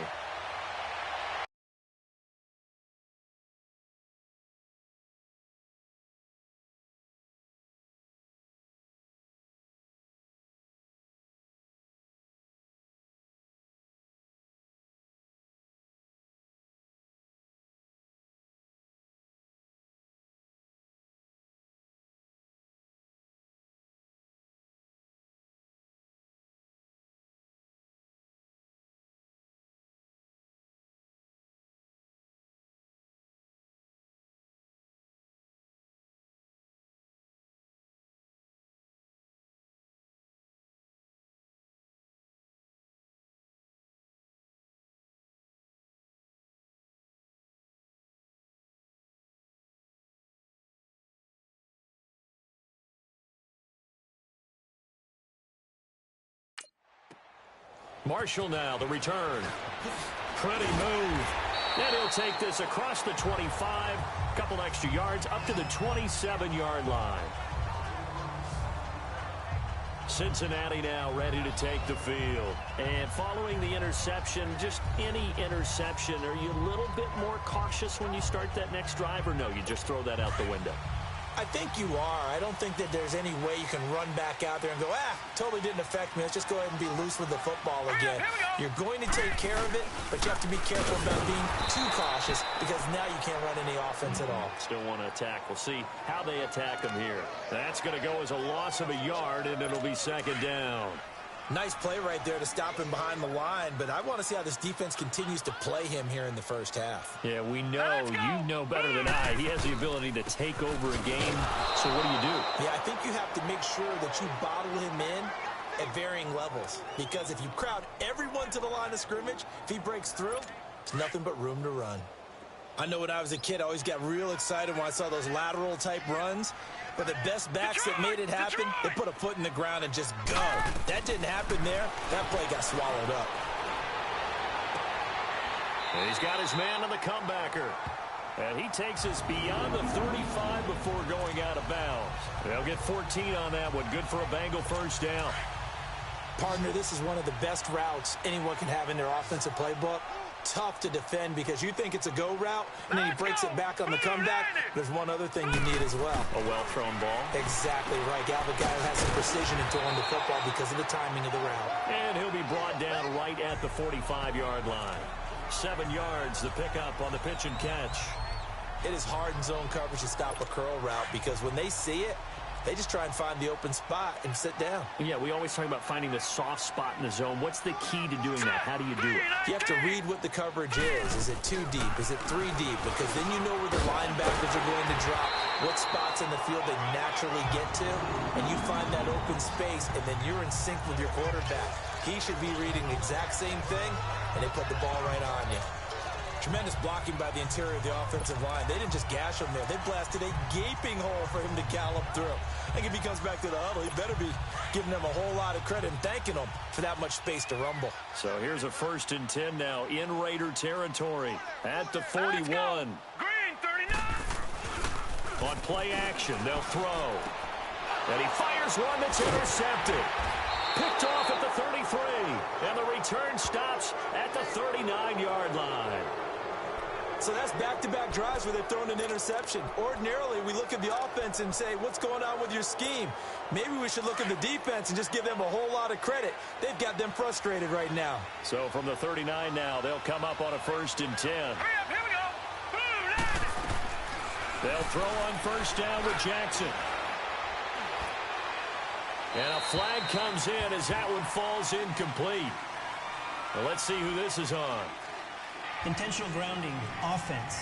Marshall now, the return. Pretty move. And he'll take this across the 25, a couple extra yards, up to the 27-yard line. Cincinnati now ready to take the field. And following the interception, just any interception, are you a little bit more cautious when you start that next drive, or no, you just throw that out the window? I think you are. I don't think that there's any way you can run back out there and go, totally didn't affect me. Let's just go ahead and be loose with the football again. You're going to take care of it, but you have to be careful about being too cautious because now you can't run any offense at all. Still want to attack. We'll see how they attack him here. That's going to go as a loss of a yard, and it'll be second down. Nice play right there to stop him behind the line, but I want to see how this defense continues to play him here in the first half. Yeah, we know. You know better than I. He has the ability to take over a game. So what do? Yeah, I think you have to make sure that you bottle him in at varying levels, because if you crowd everyone to the line of scrimmage, if he breaks through, it's nothing but room to run. I know when I was a kid, I always got real excited when I saw those lateral-type runs. But the best backs that made it happen, they put a foot in the ground and just go. That didn't happen there. That play got swallowed up. And he's got his man on the comebacker. And he takes us beyond the 35 before going out of bounds. They'll get 14 on that one. Good for a Bengal first down. Partner, this is one of the best routes anyone can have in their offensive playbook. Tough to defend because you think it's a go route, and then he breaks it back on the comeback. There's one other thing you need as well. A well-thrown ball. Exactly right. You have a guy who has some precision in throwing the football because of the timing of the route. And he'll be brought down right at the 45-yard line. 7 yards, the pickup on the pitch and catch. It is hard in zone coverage to stop a curl route because when they see it, they just try and find the open spot and sit down. Yeah, we always talk about finding the soft spot in the zone. What's the key to doing that? How do you do it? You have to read what the coverage is. Is it 2 deep? Is it 3 deep? Because then you know where the linebackers are going to drop, what spots in the field they naturally get to, and you find that open space, and then you're in sync with your quarterback. He should be reading the exact same thing, and they put the ball right on you. Tremendous blocking by the interior of the offensive line. They didn't just gash him there. They blasted a gaping hole for him to gallop through. I think if he comes back to the huddle, he better be giving them a whole lot of credit and thanking them for that much space to rumble. So here's a 1st and 10 now in Raider territory at the 41. Green 39. On play action, they'll throw. And he fires one that's intercepted. Picked off at the 33. And the return stops at the 39-yard line. So that's back-to-back drives where they've thrown an interception. Ordinarily, we look at the offense and say, what's going on with your scheme? Maybe we should look at the defense and just give them a whole lot of credit. They've got them frustrated right now. So from the 39 now, they'll come up on a 1st and 10. Hurry up, here we go. Boom, line it. They'll throw on 1st down with Jackson. And a flag comes in as that one falls incomplete. Well, let's see who this is on. Intentional grounding, offense.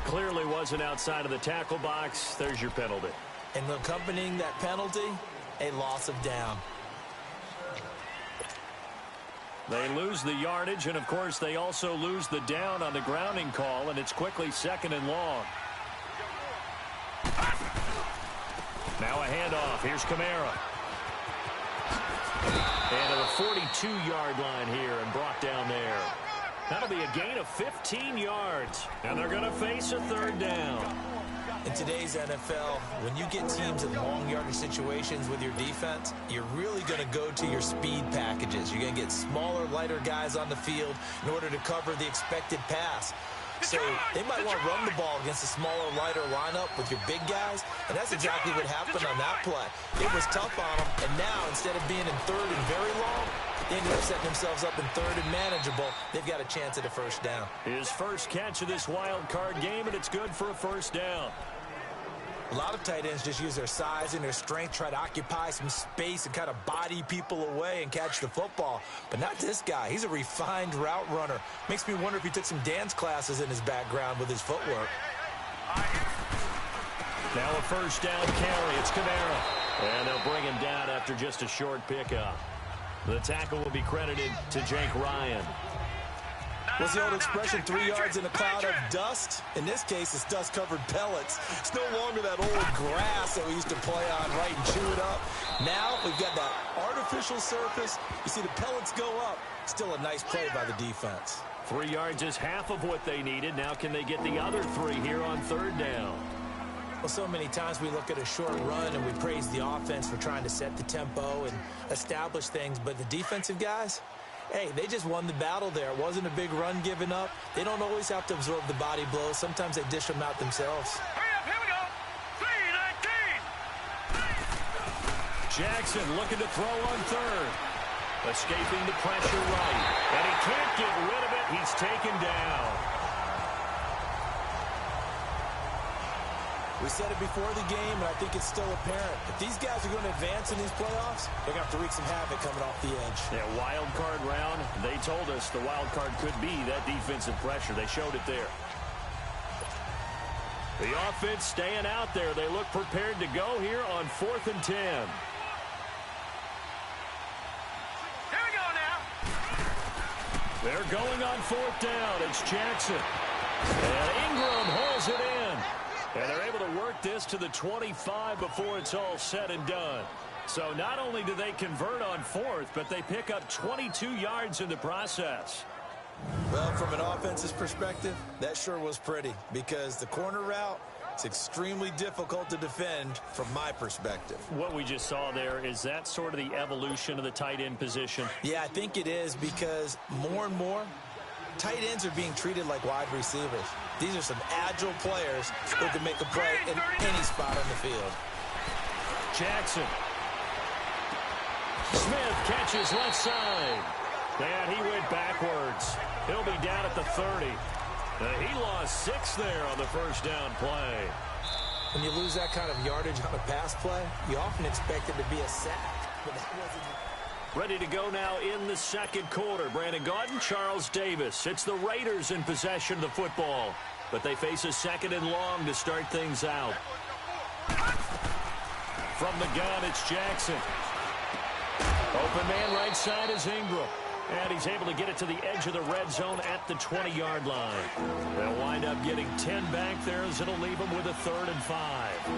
Clearly wasn't outside of the tackle box. There's your penalty. And accompanying that penalty, a loss of down. They lose the yardage, and, of course, they also lose the down on the grounding call, and it's quickly 2nd and long. Now a handoff. Here's Kamara. And to the 42-yard line here and brought down there. That'll be a gain of 15 yards. And they're going to face a 3rd down. In today's NFL, when you get teams in long yardage situations with your defense, you're really going to go to your speed packages. You're going to get smaller, lighter guys on the field in order to cover the expected pass. So they might want to run the ball against a smaller, lighter lineup with your big guys, and that's exactly what happened on that play. It was tough on them, and now instead of being in 3rd and very long, they ended up setting themselves up in 3rd and manageable. They've got a chance at a 1st down. His first catch of this wild card game, and it's good for a 1st down. A lot of tight ends just use their size and their strength, try to occupy some space and kind of body people away and catch the football. But not this guy. He's a refined route runner. Makes me wonder if he took some dance classes in his background with his footwork. Now a 1st down carry. It's Kamara. And they'll bring him down after just a short pickup. The tackle will be credited to Jake Ryan. What's the old expression, 3 yards in a cloud of dust? In this case, it's dust-covered pellets. It's no longer that old grass that we used to play on, right, and chew it up. Now we've got that artificial surface. You see the pellets go up. Still a nice play by the defense. 3 yards is half of what they needed. Now can they get the other 3 here on third down? Well, so many times we look at a short run and we praise the offense for trying to set the tempo and establish things, but the defensive guys, hey, they just won the battle there. It wasn't a big run given up. They don't always have to absorb the body blows. Sometimes they dish them out themselves. Hurry up, here we go. 3-19. Jackson looking to throw on third. Escaping the pressure right. And he can't get rid of it. He's taken down. We said it before the game, and I think it's still apparent. If these guys are going to advance in these playoffs, they're going to have to wreak some havoc coming off the edge. Yeah, wild card round. They told us the wild card could be that defensive pressure. They showed it there. The offense staying out there. They look prepared to go here on 4th and 10. Here we go now. They're going on 4th down. It's Jackson. And Ingram holds it in. And they're able to work this to the 25 before it's all said and done. So not only do they convert on 4th, but they pick up 22 yards in the process. Well, from an offensive perspective, that sure was pretty because the corner route is extremely difficult to defend from my perspective. What we just saw there, is that sort of the evolution of the tight end position? Yeah, I think it is because more and more, tight ends are being treated like wide receivers. These are some agile players who can make a play in any spot on the field. Jackson. Smith catches left side. And he went backwards. He'll be down at the 30. He lost 6 there on the first down play. When you lose that kind of yardage on a pass play, you often expect it to be a sack. But that wasn't. Ready to go now in the second quarter. Brandon Gaudin, Charles Davis. It's the Raiders in possession of the football. But they face a 2nd and long to start things out. From the gun, it's Jackson. Open man right side is Ingram. And he's able to get it to the edge of the red zone at the 20-yard line. They'll wind up getting 10 back there as it'll leave them with a 3rd and 5.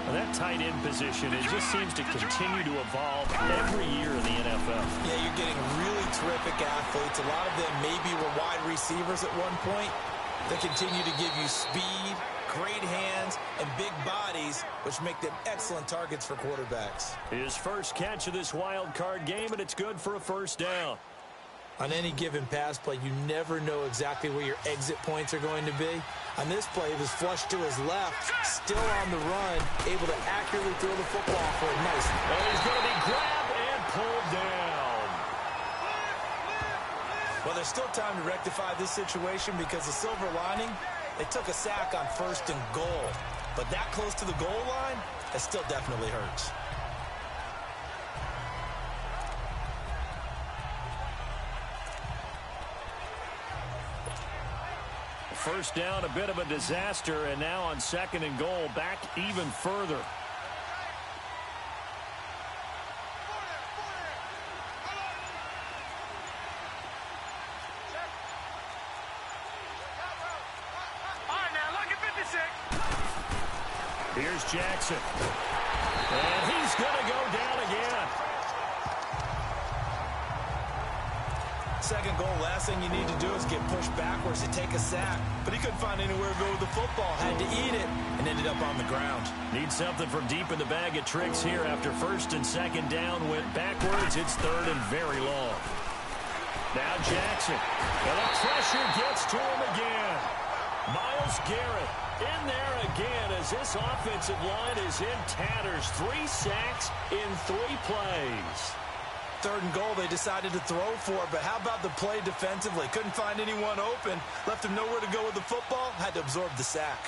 Now that tight end position, it just seems to continue to evolve every year in the NFL. Yeah, you're getting really terrific athletes. A lot of them maybe were wide receivers at one point. They continue to give you speed, great hands, and big bodies, which make them excellent targets for quarterbacks. His first catch of this wild card game, and it's good for a first down. On any given pass play, you never know exactly where your exit points are going to be. On this play, he was flushed to his left, still on the run, able to accurately throw the football for a nice. And he's going to be grabbed and pulled down. Well, there's still time to rectify this situation because the silver lining, they took a sack on 1st and goal. But that close to the goal line, it still definitely hurts. First down, a bit of a disaster, and now on 2nd and goal, back even further. All right, now look at 56. Here's Jackson. And he's going to go down again. 2nd goal, last thing you need to do is get pushed backwards to take a sack. But he couldn't find anywhere to go with the football. Had to eat it and ended up on the ground. Need something from deep in the bag of tricks here after 1st and 2nd down. Went backwards. It's 3rd and very long. Now Jackson. And the pressure gets to him again. Myles Garrett in there again as this offensive line is in tatters. 3 sacks in 3 plays. 3rd and goal, they decided to throw for, but how about the play defensively? Couldn't find anyone open, left him nowhere to go with the football, had to absorb the sack.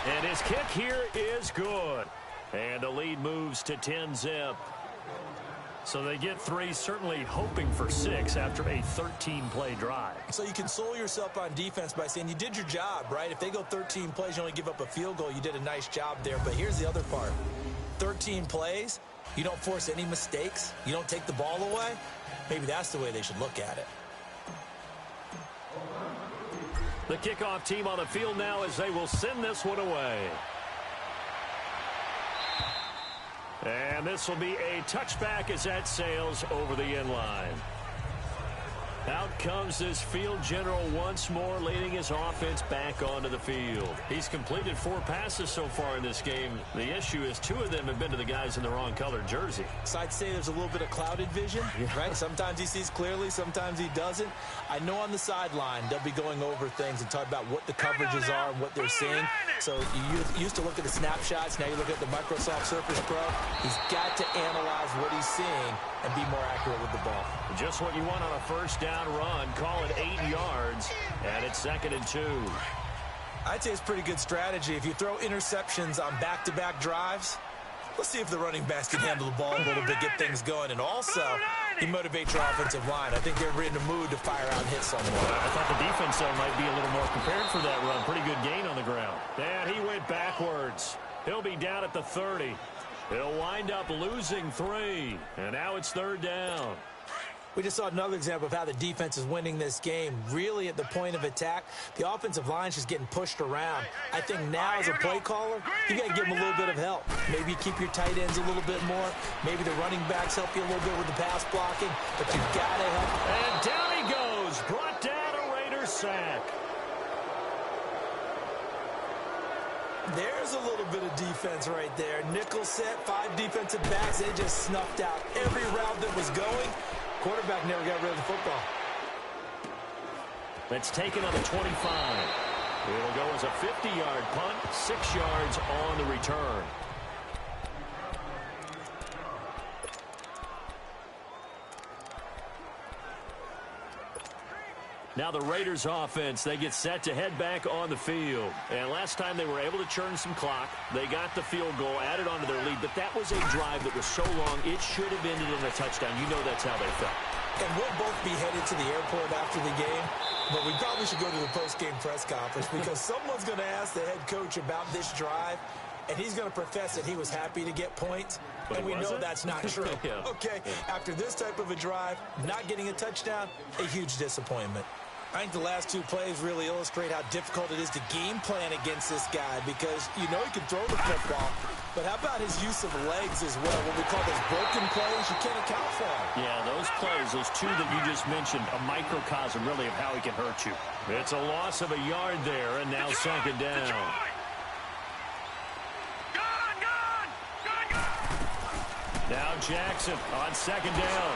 And his kick here is good. And the lead moves to 10-zip. So they get 3, certainly hoping for 6 after a 13-play drive. So you console yourself on defense by saying you did your job, right? If they go 13 plays, you only give up a field goal, you did a nice job there. But here's the other part. 13 plays, You don't force any mistakes. You don't take the ball away. Maybe that's the way they should look at it. The kickoff team on the field now as they will send this one away. And this will be a touchback as that sails over the end line. Out comes this field general once more, leading his offense back onto the field. He's completed 4 passes so far in this game. The issue is 2 of them have been to the guys in the wrong colored jersey. So I'd say there's a little bit of clouded vision, right? Sometimes he sees clearly, sometimes he doesn't. I know on the sideline they'll be going over things and talk about what the coverages are and what they're seeing. So you used to look at the snapshots. Now you look at the Microsoft Surface Pro. He's got to analyze what he's seeing and be more accurate with the ball. Just what you want on a first down run. Call it 8 yards, and it's 2nd and 2. I'd say it's pretty good strategy. If you throw interceptions on back-to-back drives, let's see if the running backs can handle the ball a little bit, get things going. And also, you motivate your offensive line. I think they're in the mood to fire out and hit someone. I thought the defense, though, might be a little more prepared for that run. Pretty good gain on the ground. And he went backwards. He'll be down at the 30. He'll wind up losing 3. And now it's 3rd down. We just saw another example of how the defense is winning this game. Really at the point of attack, the offensive line's just getting pushed around. I think now as a play caller, you got to give them a little bit of help. Maybe keep your tight ends a little bit more. Maybe the running backs help you a little bit with the pass blocking. But you got to help. And down he goes. Brought down a Raiders sack. There's a little bit of defense right there. Nickel set, 5 defensive backs. They just snuffed out every route that was going. Quarterback never got rid of the football. It's taken on the 25. It'll go as a 50-yard punt, 6 yards on the return. Now the Raiders offense, they get set to head back on the field. And last time they were able to churn some clock. They got the field goal, added onto their lead. But that was a drive that was so long, it should have ended in a touchdown. You know that's how they felt. And we'll both be headed to the airport after the game. But we probably should go to the post-game press conference because someone's going to ask the head coach about this drive. And he's going to profess that he was happy to get points. But and we know that's not true. Yeah. Okay, after this type of a drive, not getting a touchdown, a huge disappointment. I think the last 2 plays really illustrate how difficult it is to game plan against this guy because you know he can throw the football, but how about his use of legs as well? What we call those broken plays, you can't account for them. Yeah, those plays, those 2 that you just mentioned, a microcosm really of how he can hurt you. It's a loss of a yard there, and now 2nd down. Now Jackson on 2nd down.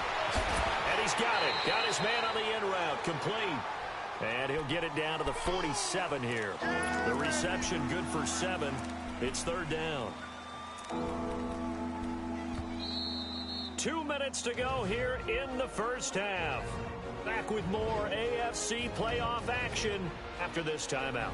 And he's got it. Got his man on the end route. Complete. And he'll get it down to the 47 here. The reception good for 7. It's 3rd down. 2 minutes to go here in the first half. Back with more AFC playoff action after this timeout.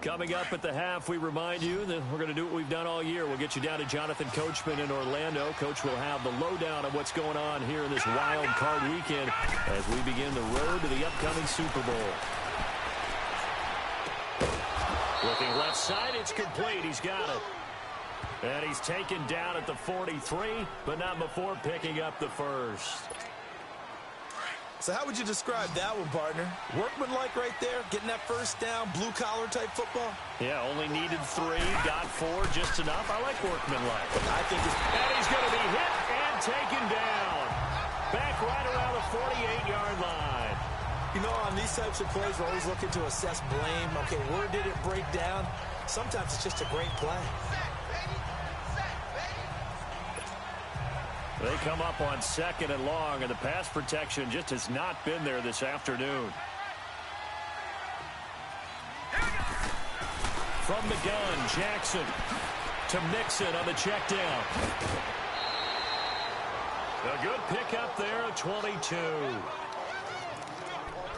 Coming up at the half, we remind you that we're going to do what we've done all year. We'll get you down to Jonathan Coachman in Orlando. Coach will have the lowdown of what's going on here in this wild card weekend as we begin the road to the upcoming Super Bowl. Looking left side, it's complete. He's got it. And he's taken down at the 43, but not before picking up the first. So how would you describe that one, partner? Workmanlike right there, getting that first down, blue-collar type football? Yeah, only needed 3, got 4, just enough. I like workmanlike. I think it's... And he's going to be hit and taken down. Back right around the 48-yard line. You know, on these types of plays, we're always looking to assess blame. Okay, where did it break down? Sometimes it's just a great play. They come up on 2nd and long, and the pass protection just has not been there this afternoon. From the gun, Jackson to Mixon on the check down. A good pickup there, 22.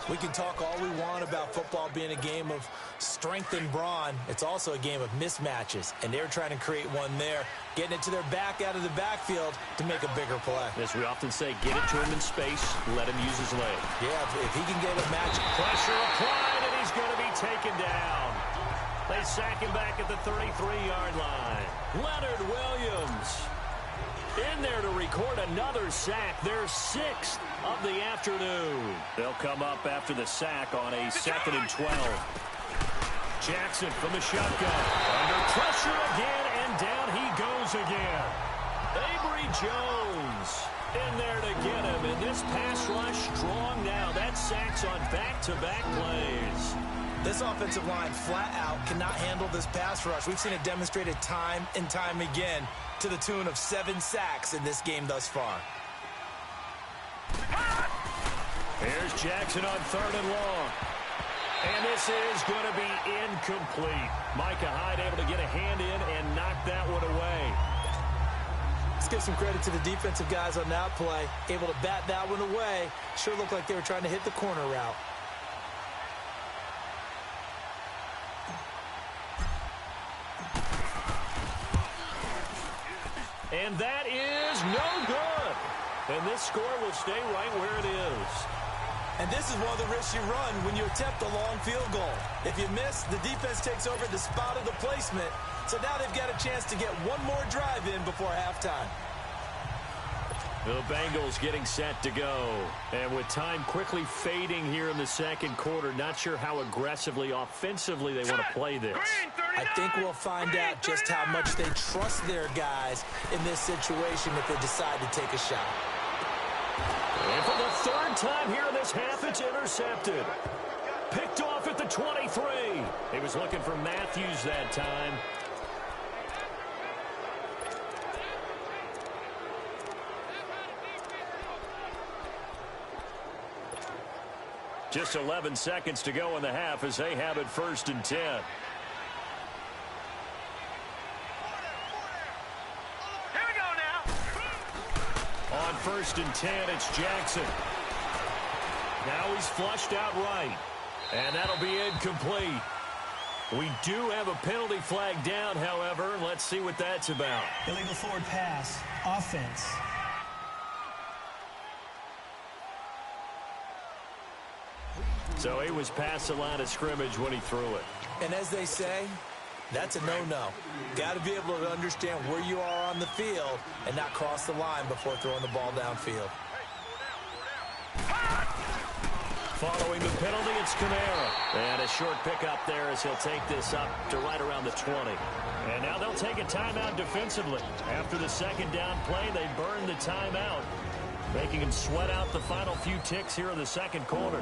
We can talk all we want about football being a game of strength and brawn. It's also a game of mismatches, and they're trying to create one there, getting it to their back out of the backfield to make a bigger play. As we often say, get it to him in space, let him use his leg. Yeah, if he can get a match. Pressure applied, and he's going to be taken down. They sack him back at the 33-yard line. Leonard Williams in there to record another sack, their 6th of the afternoon. They'll come up after the sack on a 2nd and 12. Jackson from the shotgun. Under pressure again, and down he goes again. Avery Jones in there to get him, and this pass rush strong now. That sack's on back-to-back plays. This offensive line flat out cannot handle this pass rush. We've seen it demonstrated time and time again to the tune of 7 sacks in this game thus far. Here's Jackson on 3rd and long. And this is going to be incomplete. Micah Hyde able to get a hand in and knock that one away. Let's give some credit to the defensive guys on that play. Able to bat that one away. Sure looked like they were trying to hit the corner route. And that is no good. And this score will stay right where it is. And this is one of the risks you run when you attempt a long field goal. If you miss, the defense takes over the spot of the placement. So now they've got a chance to get one more drive in before halftime. The Bengals getting set to go. And with time quickly fading here in the second quarter, not sure how aggressively, offensively they want to play this. I think we'll find out just how much they trust their guys in this situation if they decide to take a shot. And for the 3rd time here in this half, it's intercepted. Picked off at the 23. He was looking for Matthews that time. Just 11 seconds to go in the half as they have it 1st and 10. On 1st and 10, it's Jackson. Now he's flushed out right. And that'll be incomplete. We do have a penalty flag down, however. Let's see what that's about. Illegal forward pass. Offense. So he was past the line of scrimmage when he threw it. And as they say, that's a no-no. Got to be able to understand where you are on the field and not cross the line before throwing the ball downfield. Following the penalty, it's Kamara. And a short pickup there as he'll take this up to right around the 20. And now they'll take a timeout defensively. After the 2nd down play, they burn the timeout, making him sweat out the final few ticks here in the 2nd quarter.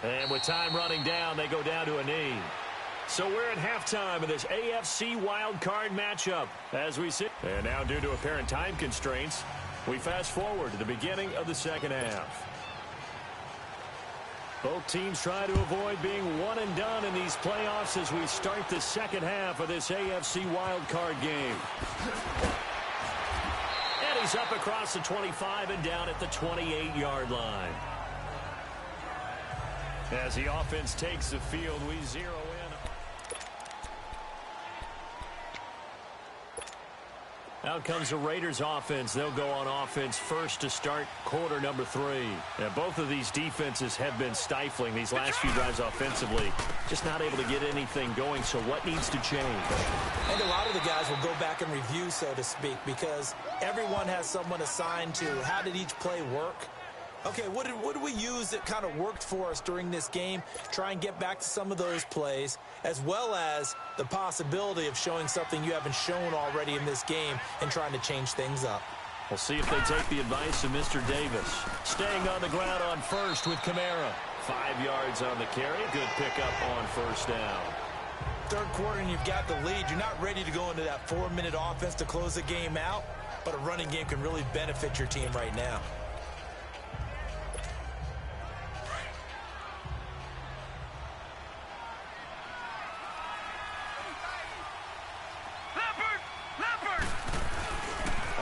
And with time running down, they go down to a knee. So we're at halftime of this AFC wildcard matchup as we sit. And now, due to apparent time constraints, we fast forward to the beginning of the 2nd half. Both teams try to avoid being one and done in these playoffs as we start the 2nd half of this AFC wildcard game. And he's up across the 25 and down at the 28-yard line. As the offense takes the field, we zero in. Out comes the Raiders offense. They'll go on offense first to start quarter number 3. And both of these defenses have been stifling these last few drives offensively. Just not able to get anything going. So what needs to change? I think a lot of the guys will go back and review, so to speak, because everyone has someone assigned to how did each play work. Okay, what did we use that kind of worked for us during this game? Try and get back to some of those plays, as well as the possibility of showing something you haven't shown already in this game and trying to change things up. We'll see if they take the advice of Mr. Davis. Staying on the ground on first with Kamara. 5 yards on the carry. Good pickup on 1st down. third quarter and you've got the lead, you're not ready to go into that 4-minute offense to close the game out, but a running game can really benefit your team right now.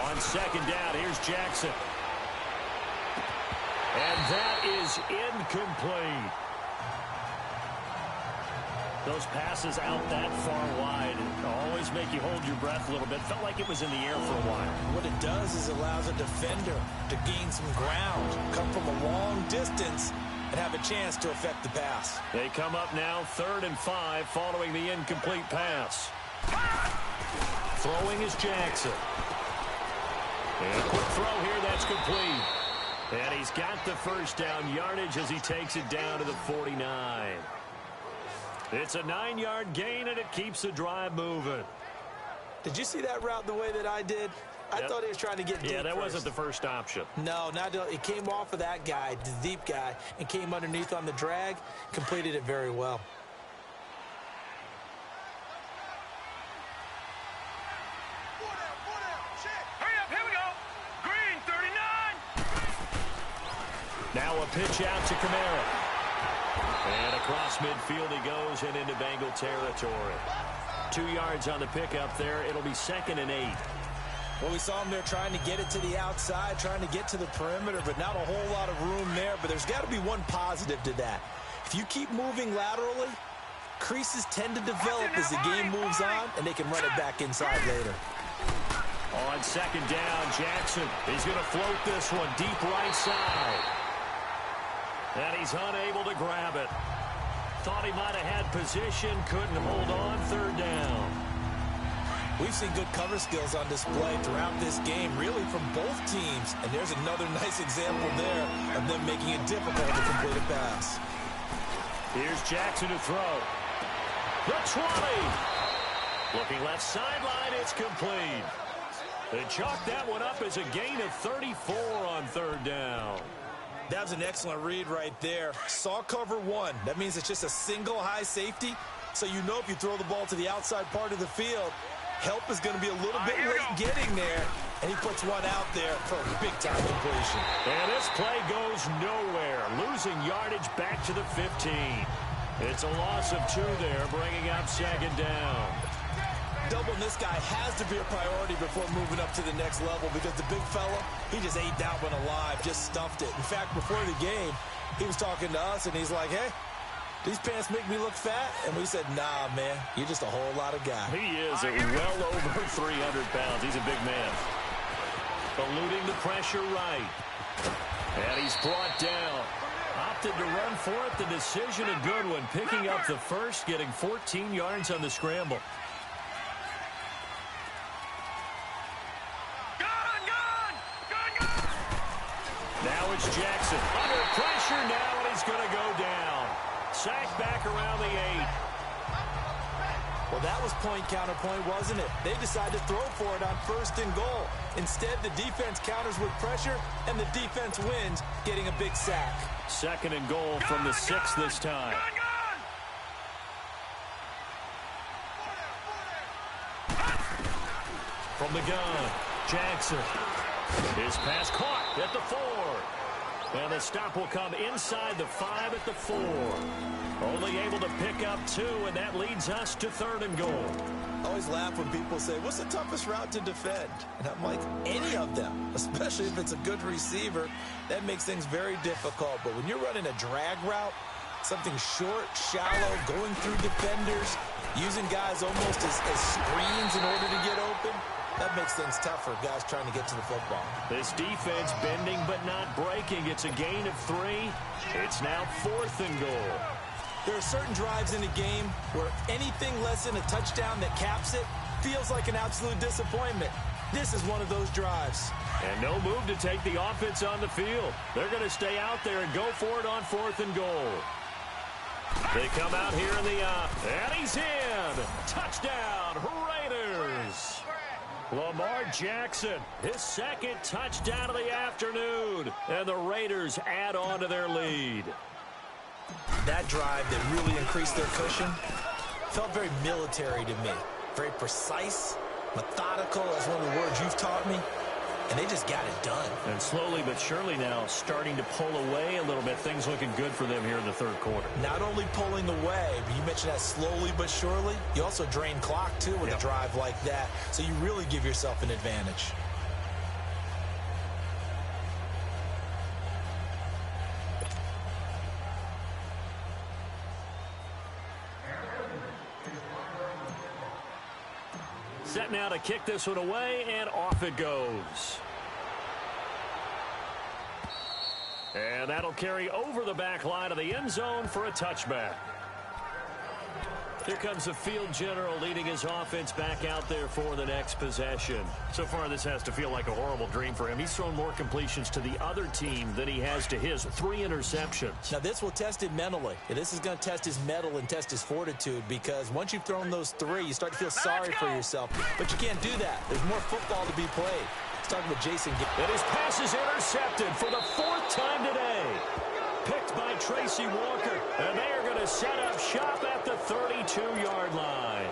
On second down, here's Jackson. And that is incomplete. Those passes out that far wide always make you hold your breath a little bit. Felt like it was in the air for a while. What it does is allows a defender to gain some ground, come from a long distance, and have a chance to affect the pass. They come up now 3rd and 5 following the incomplete pass. Throwing is Jackson. And a quick throw here, that's complete. And he's got the first down yardage as he takes it down to the 49. It's a 9-yard gain, and it keeps the drive moving. Did you see that route the way that I did? I thought he was trying to get deep. Yeah, that first. wasn't the first option. No, it came off of that guy, the deep guy, and came underneath on the drag, completed it very well. Now a pitch out to Kamara. And across midfield he goes and into Bengal territory. 2 yards on the pickup there. It'll be 2nd and 8. Well, we saw him there trying to get it to the outside, trying to get to the perimeter, but not a whole lot of room there. But there's got to be one positive to that. If you keep moving laterally, creases tend to develop as the game moves on, and they can run it back inside later. On second down, Jackson is going to float this one deep right side. And he's unable to grab it. Thought he might have had position, couldn't hold on, 3rd down. We've seen good cover skills on display throughout this game, really from both teams. And there's another nice example there of them making it difficult to complete a pass. Here's Jackson to throw. The 20. Looking left sideline, it's complete. They chalk that one up as a gain of 34 on 3rd down. That was an excellent read right there. Saw cover 1. That means it's just a single high safety. So you know if you throw the ball to the outside part of the field, help is going to be a little bit late getting there. And he puts one out there for a big-time completion. And this play goes nowhere. Losing yardage back to the 15. It's a loss of 2 there, bringing up 2nd down. Doubling this guy has to be a priority before moving up to the next level because the big fella, he just ate that one alive, just stuffed it. In fact, before the game, he was talking to us, and he's like, hey, these pants make me look fat? And we said, nah, man, you're just a whole lot of guy. He is well over 300 pounds. He's a big man. Eluding the pressure right. And he's brought down. Opted to run for it. The decision, a good one. Picking up the first, getting 14 yards on the scramble. Now it's Jackson. Under pressure now, and he's going to go down. Sacked back around the 8. Well, that was point counterpoint, wasn't it? They decided to throw for it on 1st and goal. Instead, the defense counters with pressure, and the defense wins, getting a big sack. 2nd and goal from the 6 this time. From the gun, Jackson. His pass caught at the 4. And the stop will come inside the 5 at the 4. Only able to pick up 2, and that leads us to 3rd and goal. I always laugh when people say, what's the toughest route to defend? And I'm like, any of them, especially if it's a good receiver. That makes things very difficult. But when you're running a drag route, something short, shallow, going through defenders, using guys almost as screens in order to get open, that makes things tough for guys trying to get to the football. This defense bending but not breaking. It's a gain of 3. It's now 4th and goal. There are certain drives in a game where anything less than a touchdown that caps it feels like an absolute disappointment. This is one of those drives. And no move to take the offense on the field. They're going to stay out there and go for it on 4th and goal. They come out here in the and he's in. Touchdown, Raiders. Lamar Jackson, his 2nd touchdown of the afternoon. And the Raiders add on to their lead. That drive that really increased their cushion felt very military to me. Very precise, methodical. That's one of the words you've taught me. And they just got it done. And slowly but surely now starting to pull away a little bit. Things looking good for them here in the third quarter. Not only pulling away, but you mentioned that slowly but surely. You also drain clock, too, with a drive like that. So you really give yourself an advantage. Set now to kick this one away, and off it goes. And that'll carry over the back line of the end zone for a touchback. Here comes the field general leading his offense back out there for the next possession. So far, this has to feel like a horrible dream for him. He's thrown more completions to the other team than he has to his. 3 interceptions. Now, this will test him mentally. This is going to test his mettle and test his fortitude, because once you've thrown those 3, you start to feel sorry for yourself. But you can't do that. There's more football to be played. Let's talk about Jason. And his pass is intercepted for the 4th time today. Picked by Tracy Walker. And they are going to set up shop at the 32-yard line.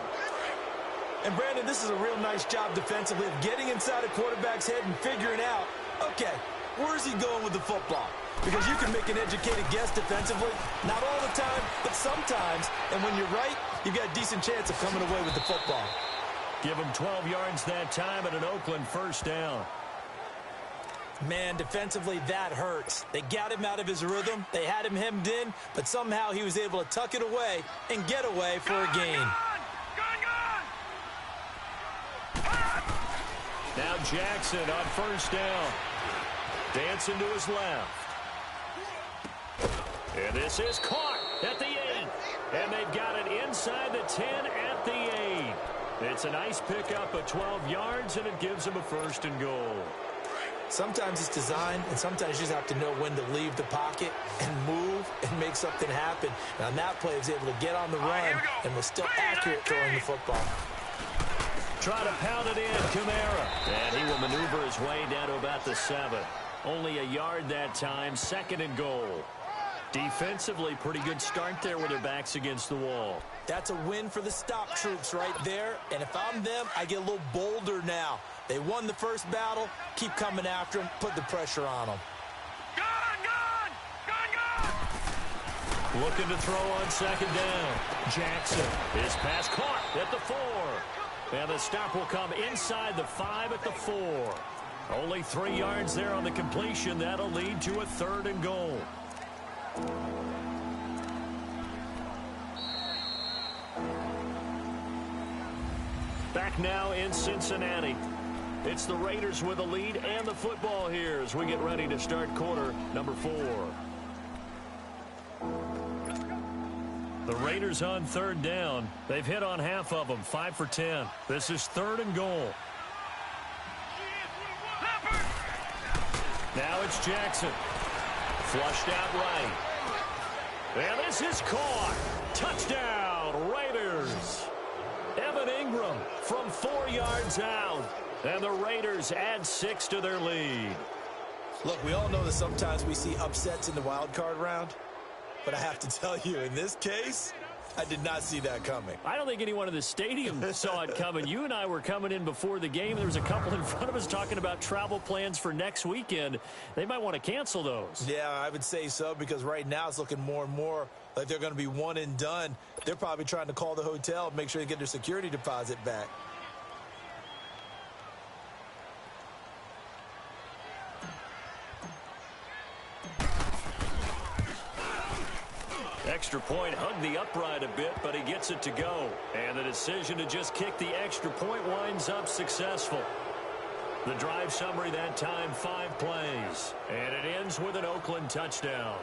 And, Brandon, this is a real nice job defensively of getting inside a quarterback's head and figuring out, okay, where's he going with the football? Because you can make an educated guess defensively. Not all the time, but sometimes. And when you're right, you've got a decent chance of coming away with the football. Give him 12 yards that time and an Oakland first down. Man, defensively, that hurts. They got him out of his rhythm. They had him hemmed in, but somehow he was able to tuck it away and get away for a gain. Now Jackson on first down. Dancing to his left. And this is caught at the 8. And they've got it inside the 10 at the 8. It's a nice pickup of 12 yards, and it gives them a 1st and goal. Sometimes it's design, and sometimes you just have to know when to leave the pocket and move and make something happen. And on that play, he was able to get on the run and was still accurate throwing the football. Try to pound it in, Kamara. And he will maneuver his way down to about the 7. Only a yard that time, 2nd and goal. Defensively, pretty good start there with their backs against the wall. That's a win for the stop troops right there. And if I'm them, I get a little bolder now. They won the first battle. Keep coming after them. Put the pressure on them. Looking to throw on 2nd down. Jackson. His pass caught at the 4. And the stop will come inside the 5 at the 4. Only 3 yards there on the completion. That'll lead to a 3rd and goal. Back now in Cincinnati. It's the Raiders with the lead and the football here as we get ready to start quarter number 4. The Raiders on 3rd down. They've hit on half of them, 5 for 10. This is 3rd and goal. Now it's Jackson. Flushed out right. And this is caught. Touchdown, Raiders. Evan Ingram from 4 yards out. And the Raiders add 6 to their lead. Look, we all know that sometimes we see upsets in the wild card round. But I have to tell you, in this case, I did not see that coming. I don't think anyone in the stadium saw it coming. You and I were coming in before the game. There was a couple in front of us talking about travel plans for next weekend. They might want to cancel those. Yeah, I would say so, because right now it's looking more and more like they're going to be one and done. They're probably trying to call the hotel and make sure they get their security deposit back. Extra point hugged the upright a bit, but he gets it to go. And the decision to just kick the extra point winds up successful. The drive summary that time, 5 plays. And it ends with an Oakland touchdown.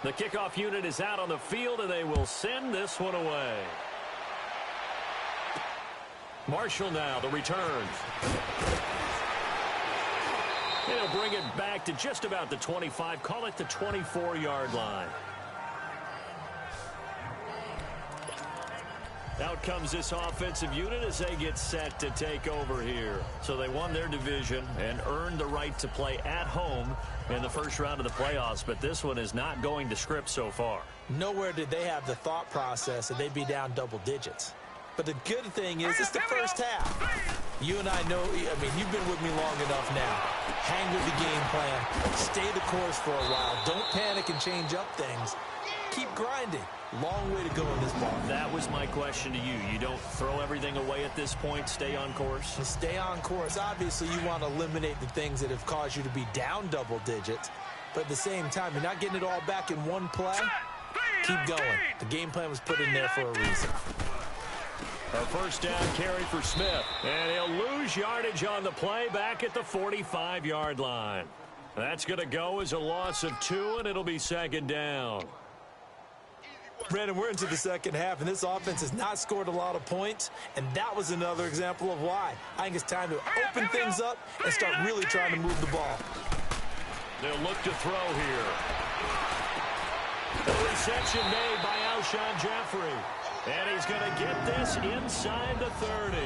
The kickoff unit is out on the field, and they will send this one away. Marshall now, the return. And he'll bring it back to just about the 25, call it the 24-yard line. Out comes this offensive unit as they get set to take over here. So they won their division and earned the right to play at home in the first round of the playoffs, but this one is not going to script so far. Nowhere did they have the thought process that they'd be down double digits. But the good thing is it's the first half. You and I know, I mean, you've been with me long enough now. Hang with the game plan. Stay the course for a while. Don't panic and change up things. Keep grinding. Long way to go in this ball. That was my question to you. You don't throw everything away at this point. Stay on course. And stay on course. Obviously, you want to eliminate the things that have caused you to be down double digits. But at the same time, you're not getting it all back in one play. Keep going. The game plan was put in there for a reason. A first down carry for Smith. And he'll lose yardage on the play back at the 45-yard line. That's going to go as a loss of 2, and it'll be second down. Brandon, we're into the second half, and this offense has not scored a lot of points, and that was another example of why. I think it's time to open things up and start really trying to move the ball. They'll look to throw here. The reception made by Alshon Jeffrey. And he's going to get this inside the 30.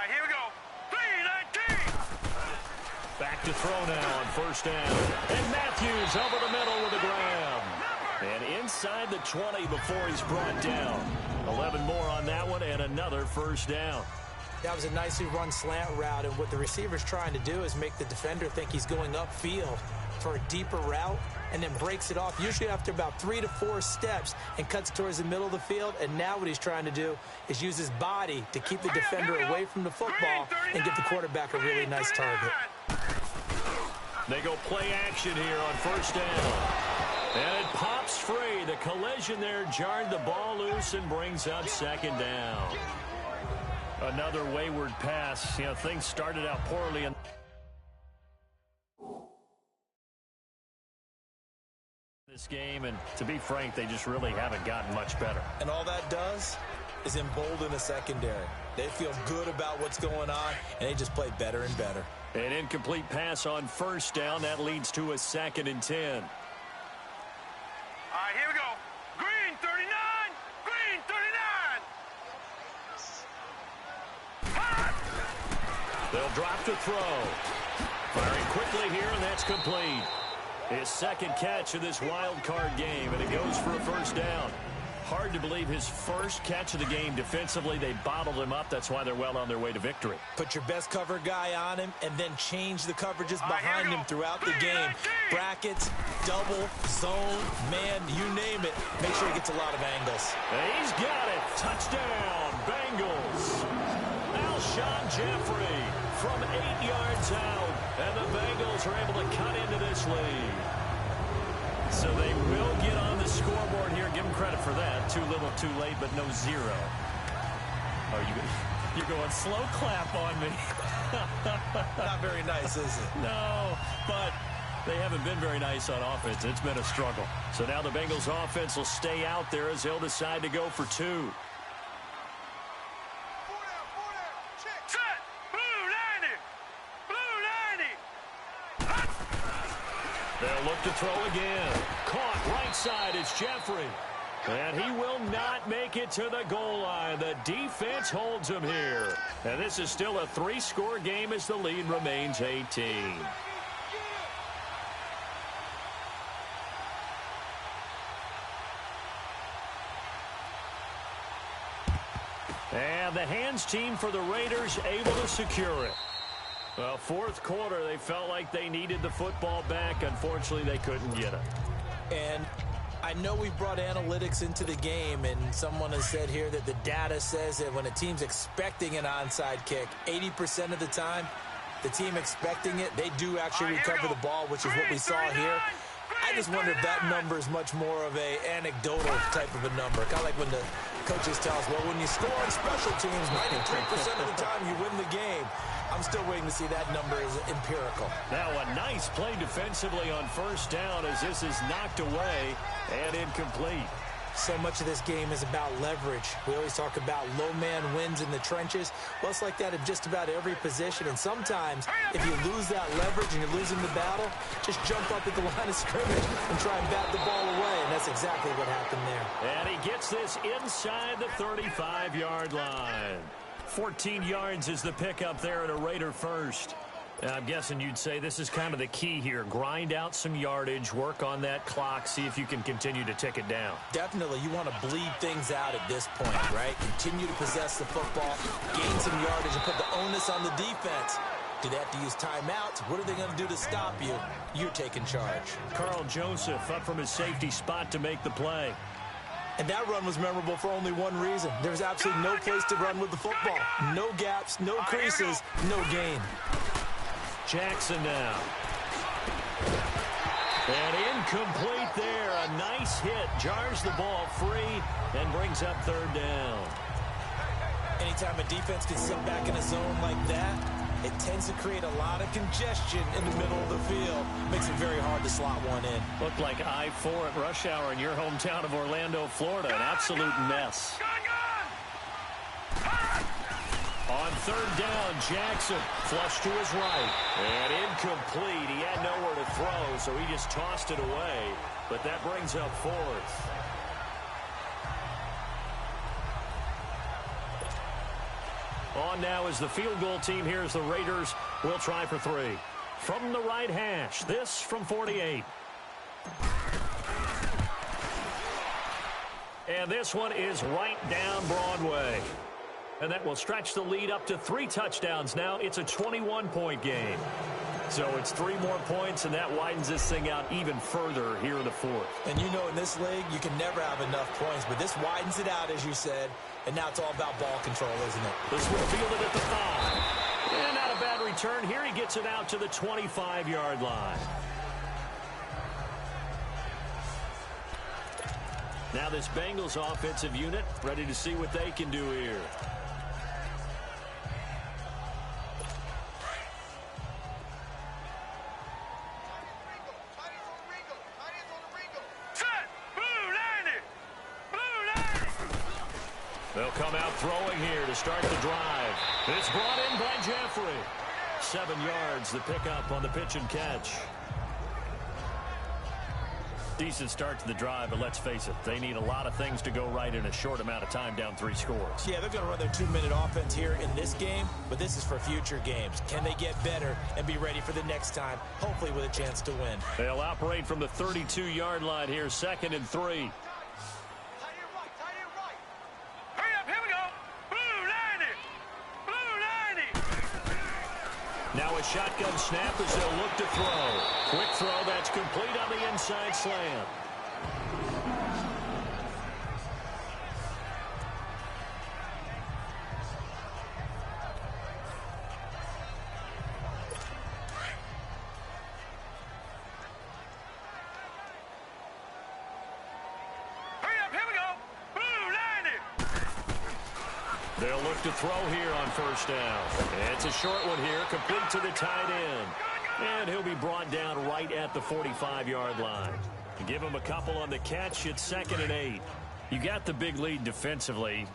Here we go. 3-19. Back to throw now on first down. And Matthews over the middle with a grab. And inside the 20 before he's brought down. 11 more on that one and another first down. That was a nicely run slant route, and what the receiver's trying to do is make the defender think he's going upfield for a deeper route and then breaks it off, usually after about 3 to 4 steps, and cuts towards the middle of the field. And now what he's trying to do is use his body to keep the defender away from the football and give the quarterback a really nice target. They go play action here on first down. And it pops free. The collision there jarred the ball loose and brings up second down. Another wayward pass. You know, things started out poorly in this game, and to be frank, they just really haven't gotten much better. And all that does is embolden the secondary. They feel good about what's going on, and they just play better and better. An incomplete pass on first down. That leads to a 2nd and 10. All right, here we go. Green 39. Green 39. They'll drop to throw. Firing quickly here, and that's complete. His second catch of this wild card game, and it goes for a first down. Hard to believe his first catch of the game defensively. They bottled him up. That's why they're well on their way to victory. Put your best cover guy on him and then change the coverages behind him throughout the game. Brackets, double, zone, man, you name it. Make sure he gets a lot of angles. And he's got it. Touchdown, Bengals. Alshon Jeffrey from 8 yards out. And the Bengals are able to cut into this lead. So they will get on the scoreboard here. Give them credit for that. Too little, too late, but no zero. Oh, you're going slow clap on me. Not very nice, is it? No, but they haven't been very nice on offense. It's been a struggle. So now the Bengals offense will stay out there as they'll decide to go for 2. They'll look to throw again. Caught right side. It's Jeffrey. And he will not make it to the goal line. The defense holds him here. And this is still a 3-score game as the lead remains 18. And the hands team for the Raiders able to secure it. Well, fourth quarter, they felt like they needed the football back. Unfortunately, they couldn't get it. And I know we've brought analytics into the game, and someone has said here that the data says that when a team's expecting an onside kick, 80% of the time, the team expecting it, they do actually recover the ball, which is what we saw here. I just wonder if that number is much more of a anecdotal type of a number. Kind of like when the coaches tell us, well, when you score on special teams, 93% of the time you win the game. I'm still waiting to see that number is empirical. Now a nice play defensively on first down as this is knocked away and incomplete. So much of this game is about leverage. We always talk about low man wins in the trenches. Well, it's like that in just about every position. And sometimes, if you lose that leverage and you're losing the battle, just jump up at the line of scrimmage and try and bat the ball away. And that's exactly what happened there. And he gets this inside the 35-yard line. 14 yards is the pickup there at a Raider first. I'm guessing you'd say this is kind of the key here. Grind out some yardage, work on that clock, see if you can continue to tick it down. Definitely. You want to bleed things out at this point, right? Continue to possess the football, gain some yardage, and put the onus on the defense. Do they have to use timeouts? What are they going to do to stop you? You're taking charge. Carl Joseph up from his safety spot to make the play. And that run was memorable for only one reason. There was absolutely no place to run with the football. No gaps, no creases, no gain. Jackson now. And incomplete there. A nice hit. Jars the ball free and brings up third down. Anytime a defense can sit back in a zone like that, it tends to create a lot of congestion in the middle of the field. Makes it very hard to slot one in. Looked like I-4 at rush hour in your hometown of Orlando, Florida. An absolute mess. On third down, Jackson flushed to his right. And incomplete. He had nowhere to throw, so he just tossed it away. But that brings up fourth. On now is the field goal team here as the Raiders will try for three. From the right hash, this from 48. And this one is right down Broadway. And that will stretch the lead up to 3 touchdowns now. It's a 21-point game. So it's 3 more points, and that widens this thing out even further here in the fourth. And you know in this league, you can never have enough points, but this widens it out, as you said, and now it's all about ball control, isn't it? This will field it at the 5. And not a bad return. Here he gets it out to the 25-yard line. Now this Bengals offensive unit ready to see what they can do here. They'll come out throwing here to start the drive. It's brought in by Jeffrey. 7 yards, the pickup on the pitch and catch. Decent start to the drive, but let's face it, they need a lot of things to go right in a short amount of time, down 3 scores. Yeah, they're going to run their 2-minute offense here in this game, but this is for future games. Can they get better and be ready for the next time, hopefully with a chance to win? They'll operate from the 32-yard line here, 2nd and 3. Now a shotgun snap as they'll look to throw. Quick throw, that's complete on the inside slant. They'll look to throw here on first down. It's a short one here, complete to the tight end. And he'll be brought down right at the 45-yard line. Give him a couple on the catch. It's 2nd and 8. You got the big lead defensively.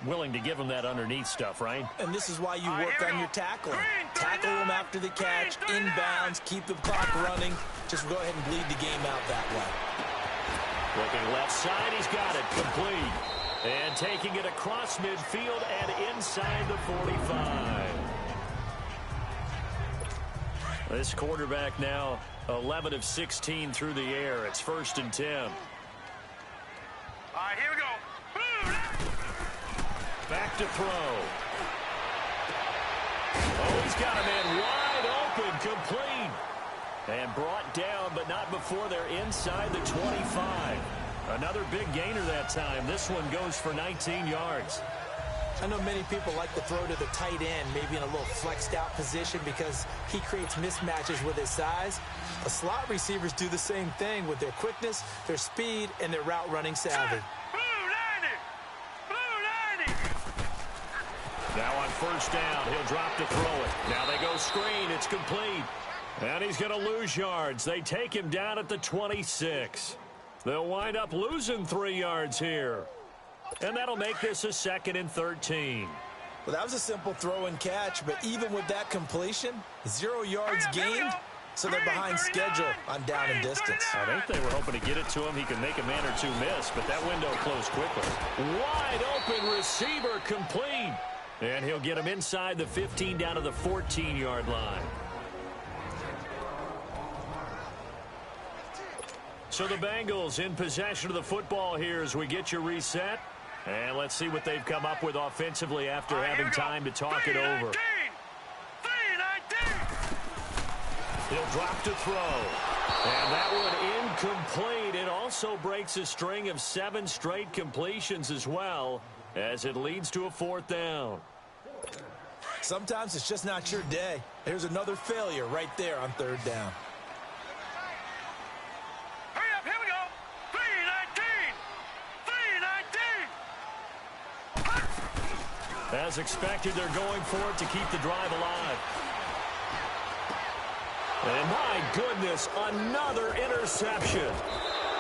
Willing to give him that underneath stuff, right? And this is why you work on your tackling. Tackle them after the catch, inbounds, keep the clock running. Just go ahead and bleed the game out that way. Looking left side, he's got it, complete. And taking it across midfield and inside the 45. This quarterback now 11 of 16 through the air. It's 1st and 10. All right, here we go. Back to throw. Oh, he's got a man wide open, complete. And brought down, but not before they're inside the 25. Another big gainer that time. This one goes for 19 yards. I know many people like to throw to the tight end, maybe in a little flexed out position because he creates mismatches with his size. The slot receivers do the same thing with their quickness, their speed, and their route running savvy. Now on first down, he'll drop to throw it. Now they go screen. It's complete. And he's going to lose yards. They take him down at the 26. They'll wind up losing 3 yards here. And that'll make this a 2nd and 13. Well, that was a simple throw and catch, but even with that completion, 0 yards gained, so they're behind schedule on down and distance. I think they were hoping to get it to him. He could make a man or two miss, but that window closed quickly. Wide open receiver complete. And he'll get him inside the 15 down to the 14-yard line. So the Bengals in possession of the football here as we get you reset. And let's see what they've come up with offensively after having time to talk it over. He'll drop to throw. And that one incomplete. It also breaks a string of 7 straight completions as well, as it leads to a 4th down. Sometimes it's just not your day. Here's another failure right there on 3rd down. Hurry up, here we go. 3-19. As expected, they're going for it to keep the drive alive. And my goodness, another interception.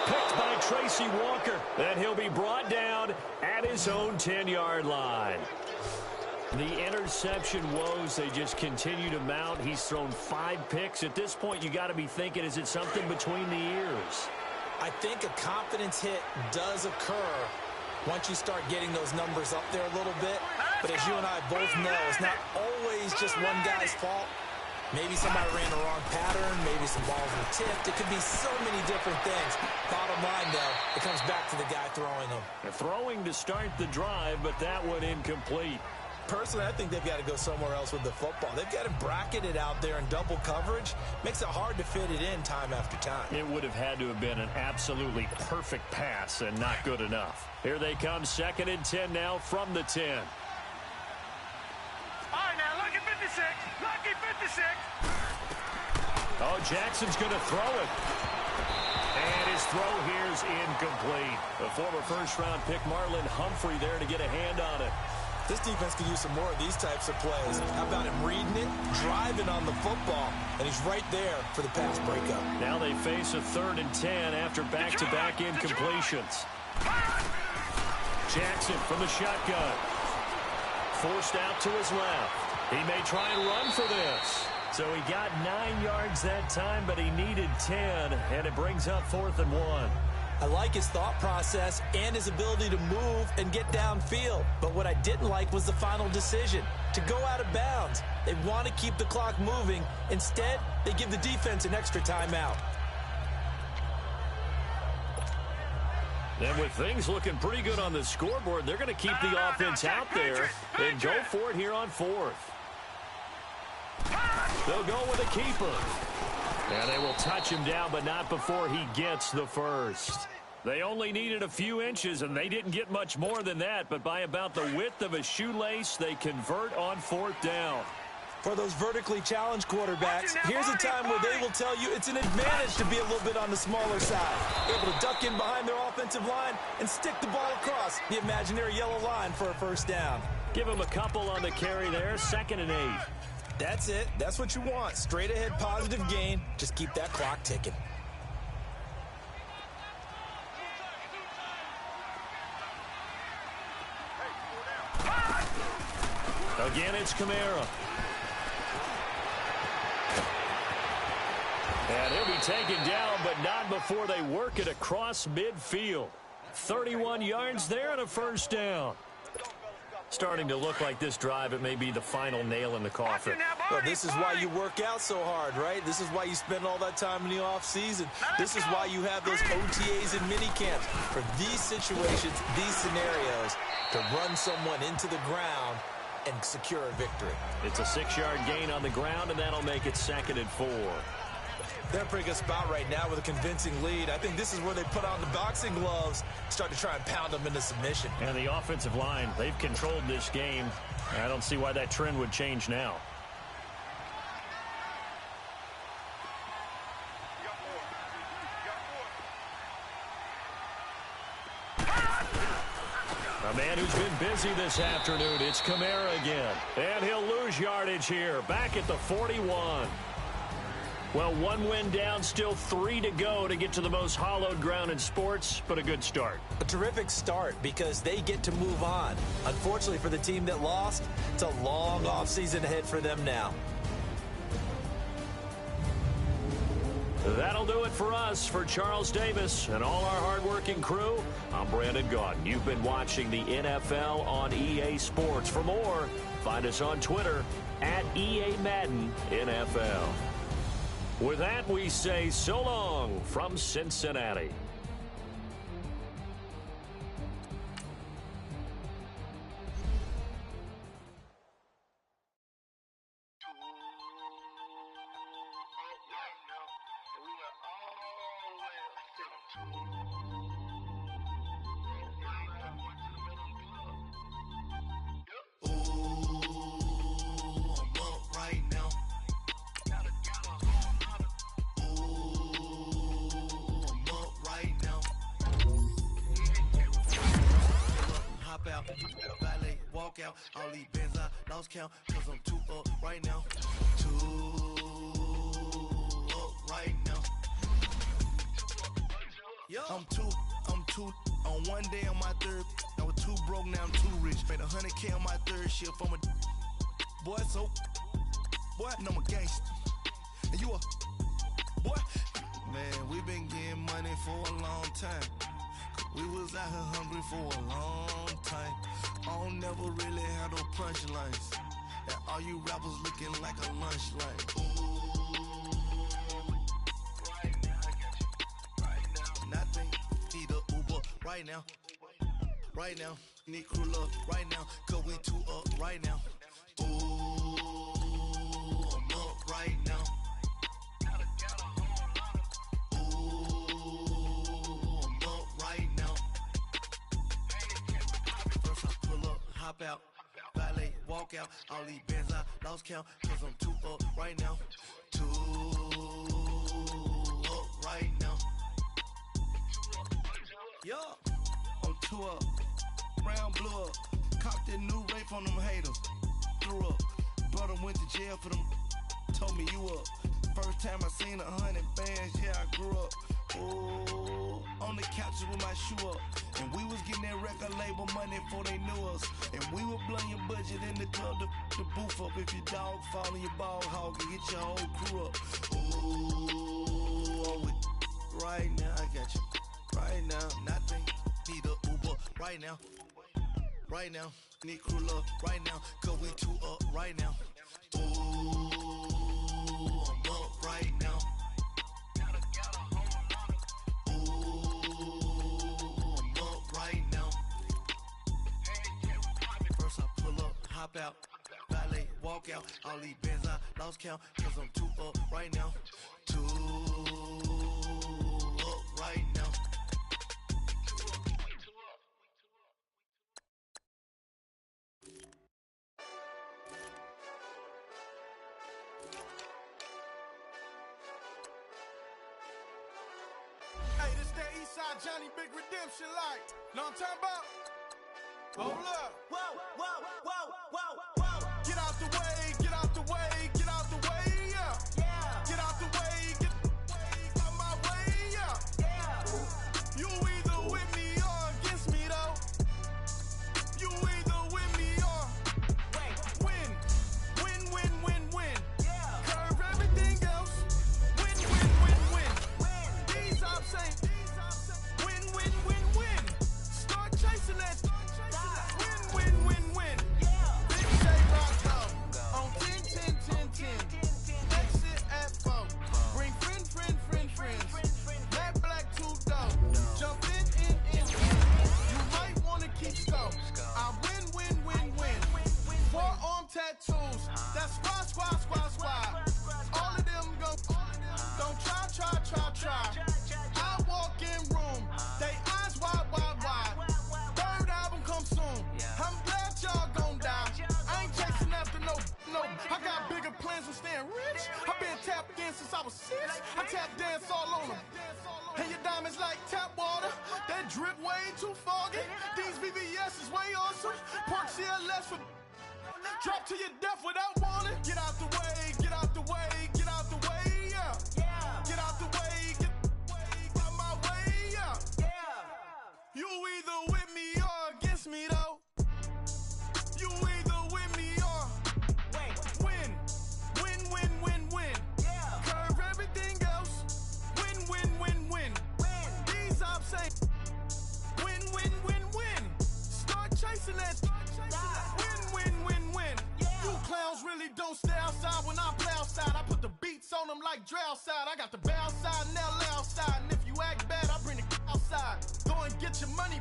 Picked by Tracy Walker. And he'll be brought down at his own 10-yard line. The interception woes, they just continue to mount. He's thrown 5 picks. At this point, you got to be thinking, is it something between the ears? I think a confidence hit does occur once you start getting those numbers up there a little bit. But as you and I both know, it's not always just one guy's fault. Maybe somebody ran the wrong pattern. Maybe some balls were tipped. It could be so many different things. Bottom line, though, it comes back to the guy throwing them. They're throwing to start the drive, but that one incomplete. Personally, I think they've got to go somewhere else with the football. They've got him bracketed out there in double coverage. Makes it hard to fit it in time after time. It would have had to have been an absolutely perfect pass and not good enough. Here they come, 2nd and 10 now from the 10. All right, now, lucky 56. Lucky 56. Oh, Jackson's going to throw it. And his throw here is incomplete. The former first-round pick Marlon Humphrey there to get a hand on it. This defense could use some more of these types of plays. How about him reading it, driving on the football, and he's right there for the pass breakup. Now they face a 3rd and 10 after back-to-back incompletions. Jackson from the shotgun. Forced out to his left. He may try and run for this. So he got 9 yards that time, but he needed 10, and it brings up 4th and 1. I like his thought process and his ability to move and get downfield. But what I didn't like was the final decision, to go out of bounds. They want to keep the clock moving. Instead, they give the defense an extra timeout. And with things looking pretty good on the scoreboard, they're going to keep the offense out there and go for it here on 4th. They'll go with a keeper. And they will touch him down, but not before he gets the first. They only needed a few inches, and they didn't get much more than that. But by about the width of a shoelace, they convert on 4th down. For those vertically challenged quarterbacks, here's a time where they will tell you it's an advantage to be a little bit on the smaller side. Able to duck in behind their offensive line and stick the ball across the imaginary yellow line for a first down. Give him a couple on the carry there, 2nd and 8. That's it. That's what you want. Straight ahead positive gain. Just keep that clock ticking. Again, it's Kamara. And he'll be taken down, but not before they work it across midfield. 31 yards there and a first down. Starting to look like this drive, it may be the final nail in the coffin. Well, this is why you work out so hard, right? This is why you spend all that time in the offseason. This is why you have those OTAs and minicamps. For these situations, these scenarios, to run someone into the ground and secure a victory. It's a 6-yard gain on the ground, and that'll make it 2nd and 4. They're in a pretty good spot right now with a convincing lead. I think this is where they put on the boxing gloves, start to try and pound them into submission. And the offensive line, they've controlled this game. I don't see why that trend would change now. A man who's been busy this afternoon, it's Kamara again. And he'll lose yardage here, back at the 41. Well, one win down, still 3 to go to get to the most hallowed ground in sports, but a good start. A terrific start because they get to move on. Unfortunately for the team that lost, it's a long offseason ahead for them now. That'll do it for us. For Charles Davis and all our hardworking crew, I'm Brandon Gaudin. You've been watching the NFL on EA Sports. For more, find us on Twitter at EA Madden NFL. With that, we say so long from Cincinnati. Valet, walk out, all these bins I lost count, cause I'm 2 up right now. 2 up right now. I'm two on one day on my third. I was 2 broke, now I'm 2 rich. Made 100K on my third shift from a boy, so boy, and I'm a gangster. And you a boy, man, we been getting money for a long time. We was out here hungry for a long time. I don't never really have no punchlines. And all you rappers looking like a lunch line. Right now, I got you. Right now. Nothing, need a Uber right now. Right now, need crew love right now. Cause we 2 up right now. Ooh, I'm up right now. Hop out, valet, walk out, all these bins I lost count, cause I'm 2 up right now. 2 up right now. Yeah, I'm 2 up, round blew up, cocked that new rape on them haters, threw up, brother went to jail for them, told me you up. First time I seen 100 bands, yeah, I grew up. Ooh, on the couches with my shoe up. And we was getting that record label money before they knew us. And we were blowing your budget in the club to boof up. If your dog fall in your ball hog and get your whole crew up. Ooh, I'm with right now, I got you. Right now, nothing, need a Uber right now. Right now, need crew love right now. Cause we 2 up right now. Ooh, I'm up right now. Hop out, valet, walk out, all these bins I lost count, cause I'm 2 up right now. 2 up right now. Hey, this that Eastside Johnny Big Redemption like. Know what I'm talking about? Hold up. Whoa, whoa, whoa, whoa, whoa. Get out the way, get out the way, get out the way, yeah. Yeah. Get out the way, get out my way, yeah. Yeah. You either with me or against me, though. You either with me or win. Win, win, win, win. Yeah. Curve everything else. Win, win, win, win. These I'm saying. Win, win, win, win. Start chasing that. Win, Dan Rich. I've been tapped in since I was 6. I tap dance all on them. And your diamonds like tap water. That drip way too foggy. These VVS is way awesome. Pork CLS for drop to your death without warning. Get out the way, get out the way, get out the way, yeah. Get out the way, get out my way, yeah. You either with me or against me though. You either with me or win. Win, win, win, win. Curve everything else. Win, win, win, win. These I'm saying. Win, win, win, win. Start chasing that. Win, win, win, win. You clowns really don't stay outside when I play outside. I put the beats on them like Dre outside. I got the bow side and LA outside. And if you act bad, I bring the outside. Go and get your money.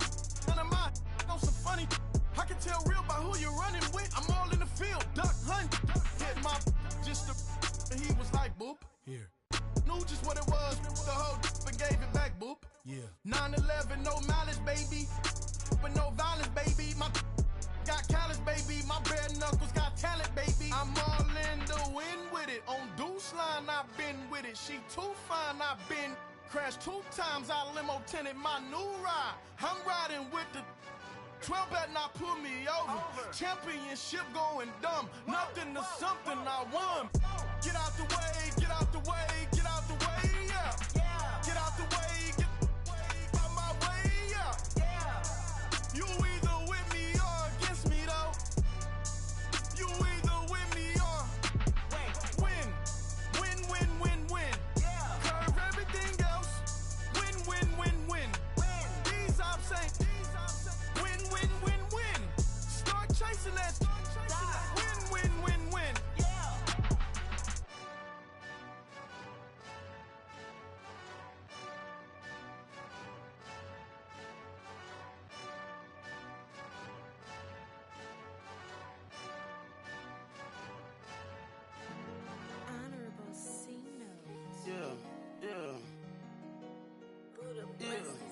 None of my on some funny. I can tell real by who you're running with. I'm all in the field, duck hunt. Hit my just and he was like, boop. Here. Knew just what it was. The whole and gave it back, boop. Yeah. 9/11, no malice, baby. But no violence, baby. My got callous, baby. My bare knuckles got talent, baby. I'm all in the wind with it. On Deuce line, I've been with it. She too fine, I've been crashed 2 times. I limo tinted my new ride. I'm riding with the 12 better not pull me over. Championship going dumb. Nothing to something I won. Get out the way, get out the way, get out the way, yeah. Get out the way, get out my way, yeah. You either with me or against me though. You either with me or win. Win, win, win, win. Curve everything else. Win, win, win, win. These I'm saying. Win, win, win, win. Start chasing that. Win, win, win, win. Honorable C notes. Yeah, yeah. Buddha Yeah. blesses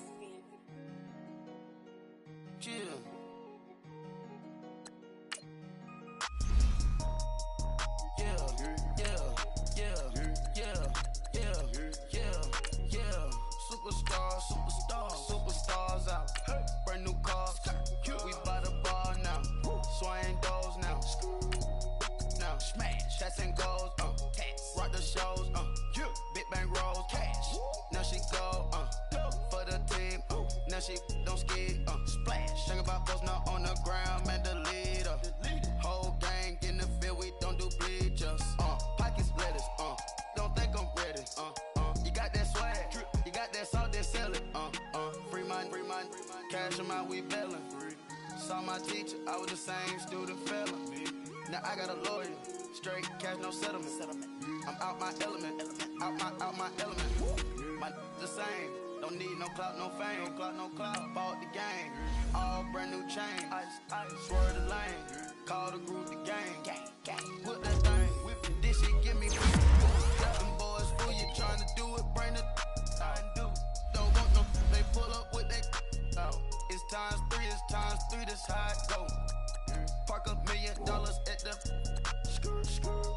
Superstars out. Brand new cars. We by the bar now. Swaying doors now. Now smash. Cats and goals. Rock the shows. Big bang rolls. Cash. Now she go. For the team. Now she don't ski. Splash. Think about post now on the ground. Man, the leader. Whole gang in the field. We don't do bleachers. Pockets lettuce. Don't think I'm ready. You got that swag. You got that salt, then sell it. Free mind. Cash them out, we bailin'. Saw my teacher, I was the same student fella. Now I got a lawyer. Straight cash, no settlement. I'm out my element. Out my element. My the same. Don't need no clout, no fame. No clout. Bought the game. All brand new chain. I swerve the lane. Call the group the gang. Put that thing. This shit give me free. Them boys fool you trying to do it. Bring the don't want no. They pull up with that. It's times 3. This how it go. Park $1 million at the.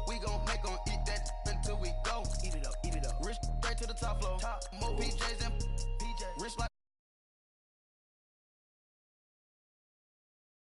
We gon' make 'em eat that until we go. Eat it up. Rich straight to the top floor. More PJs and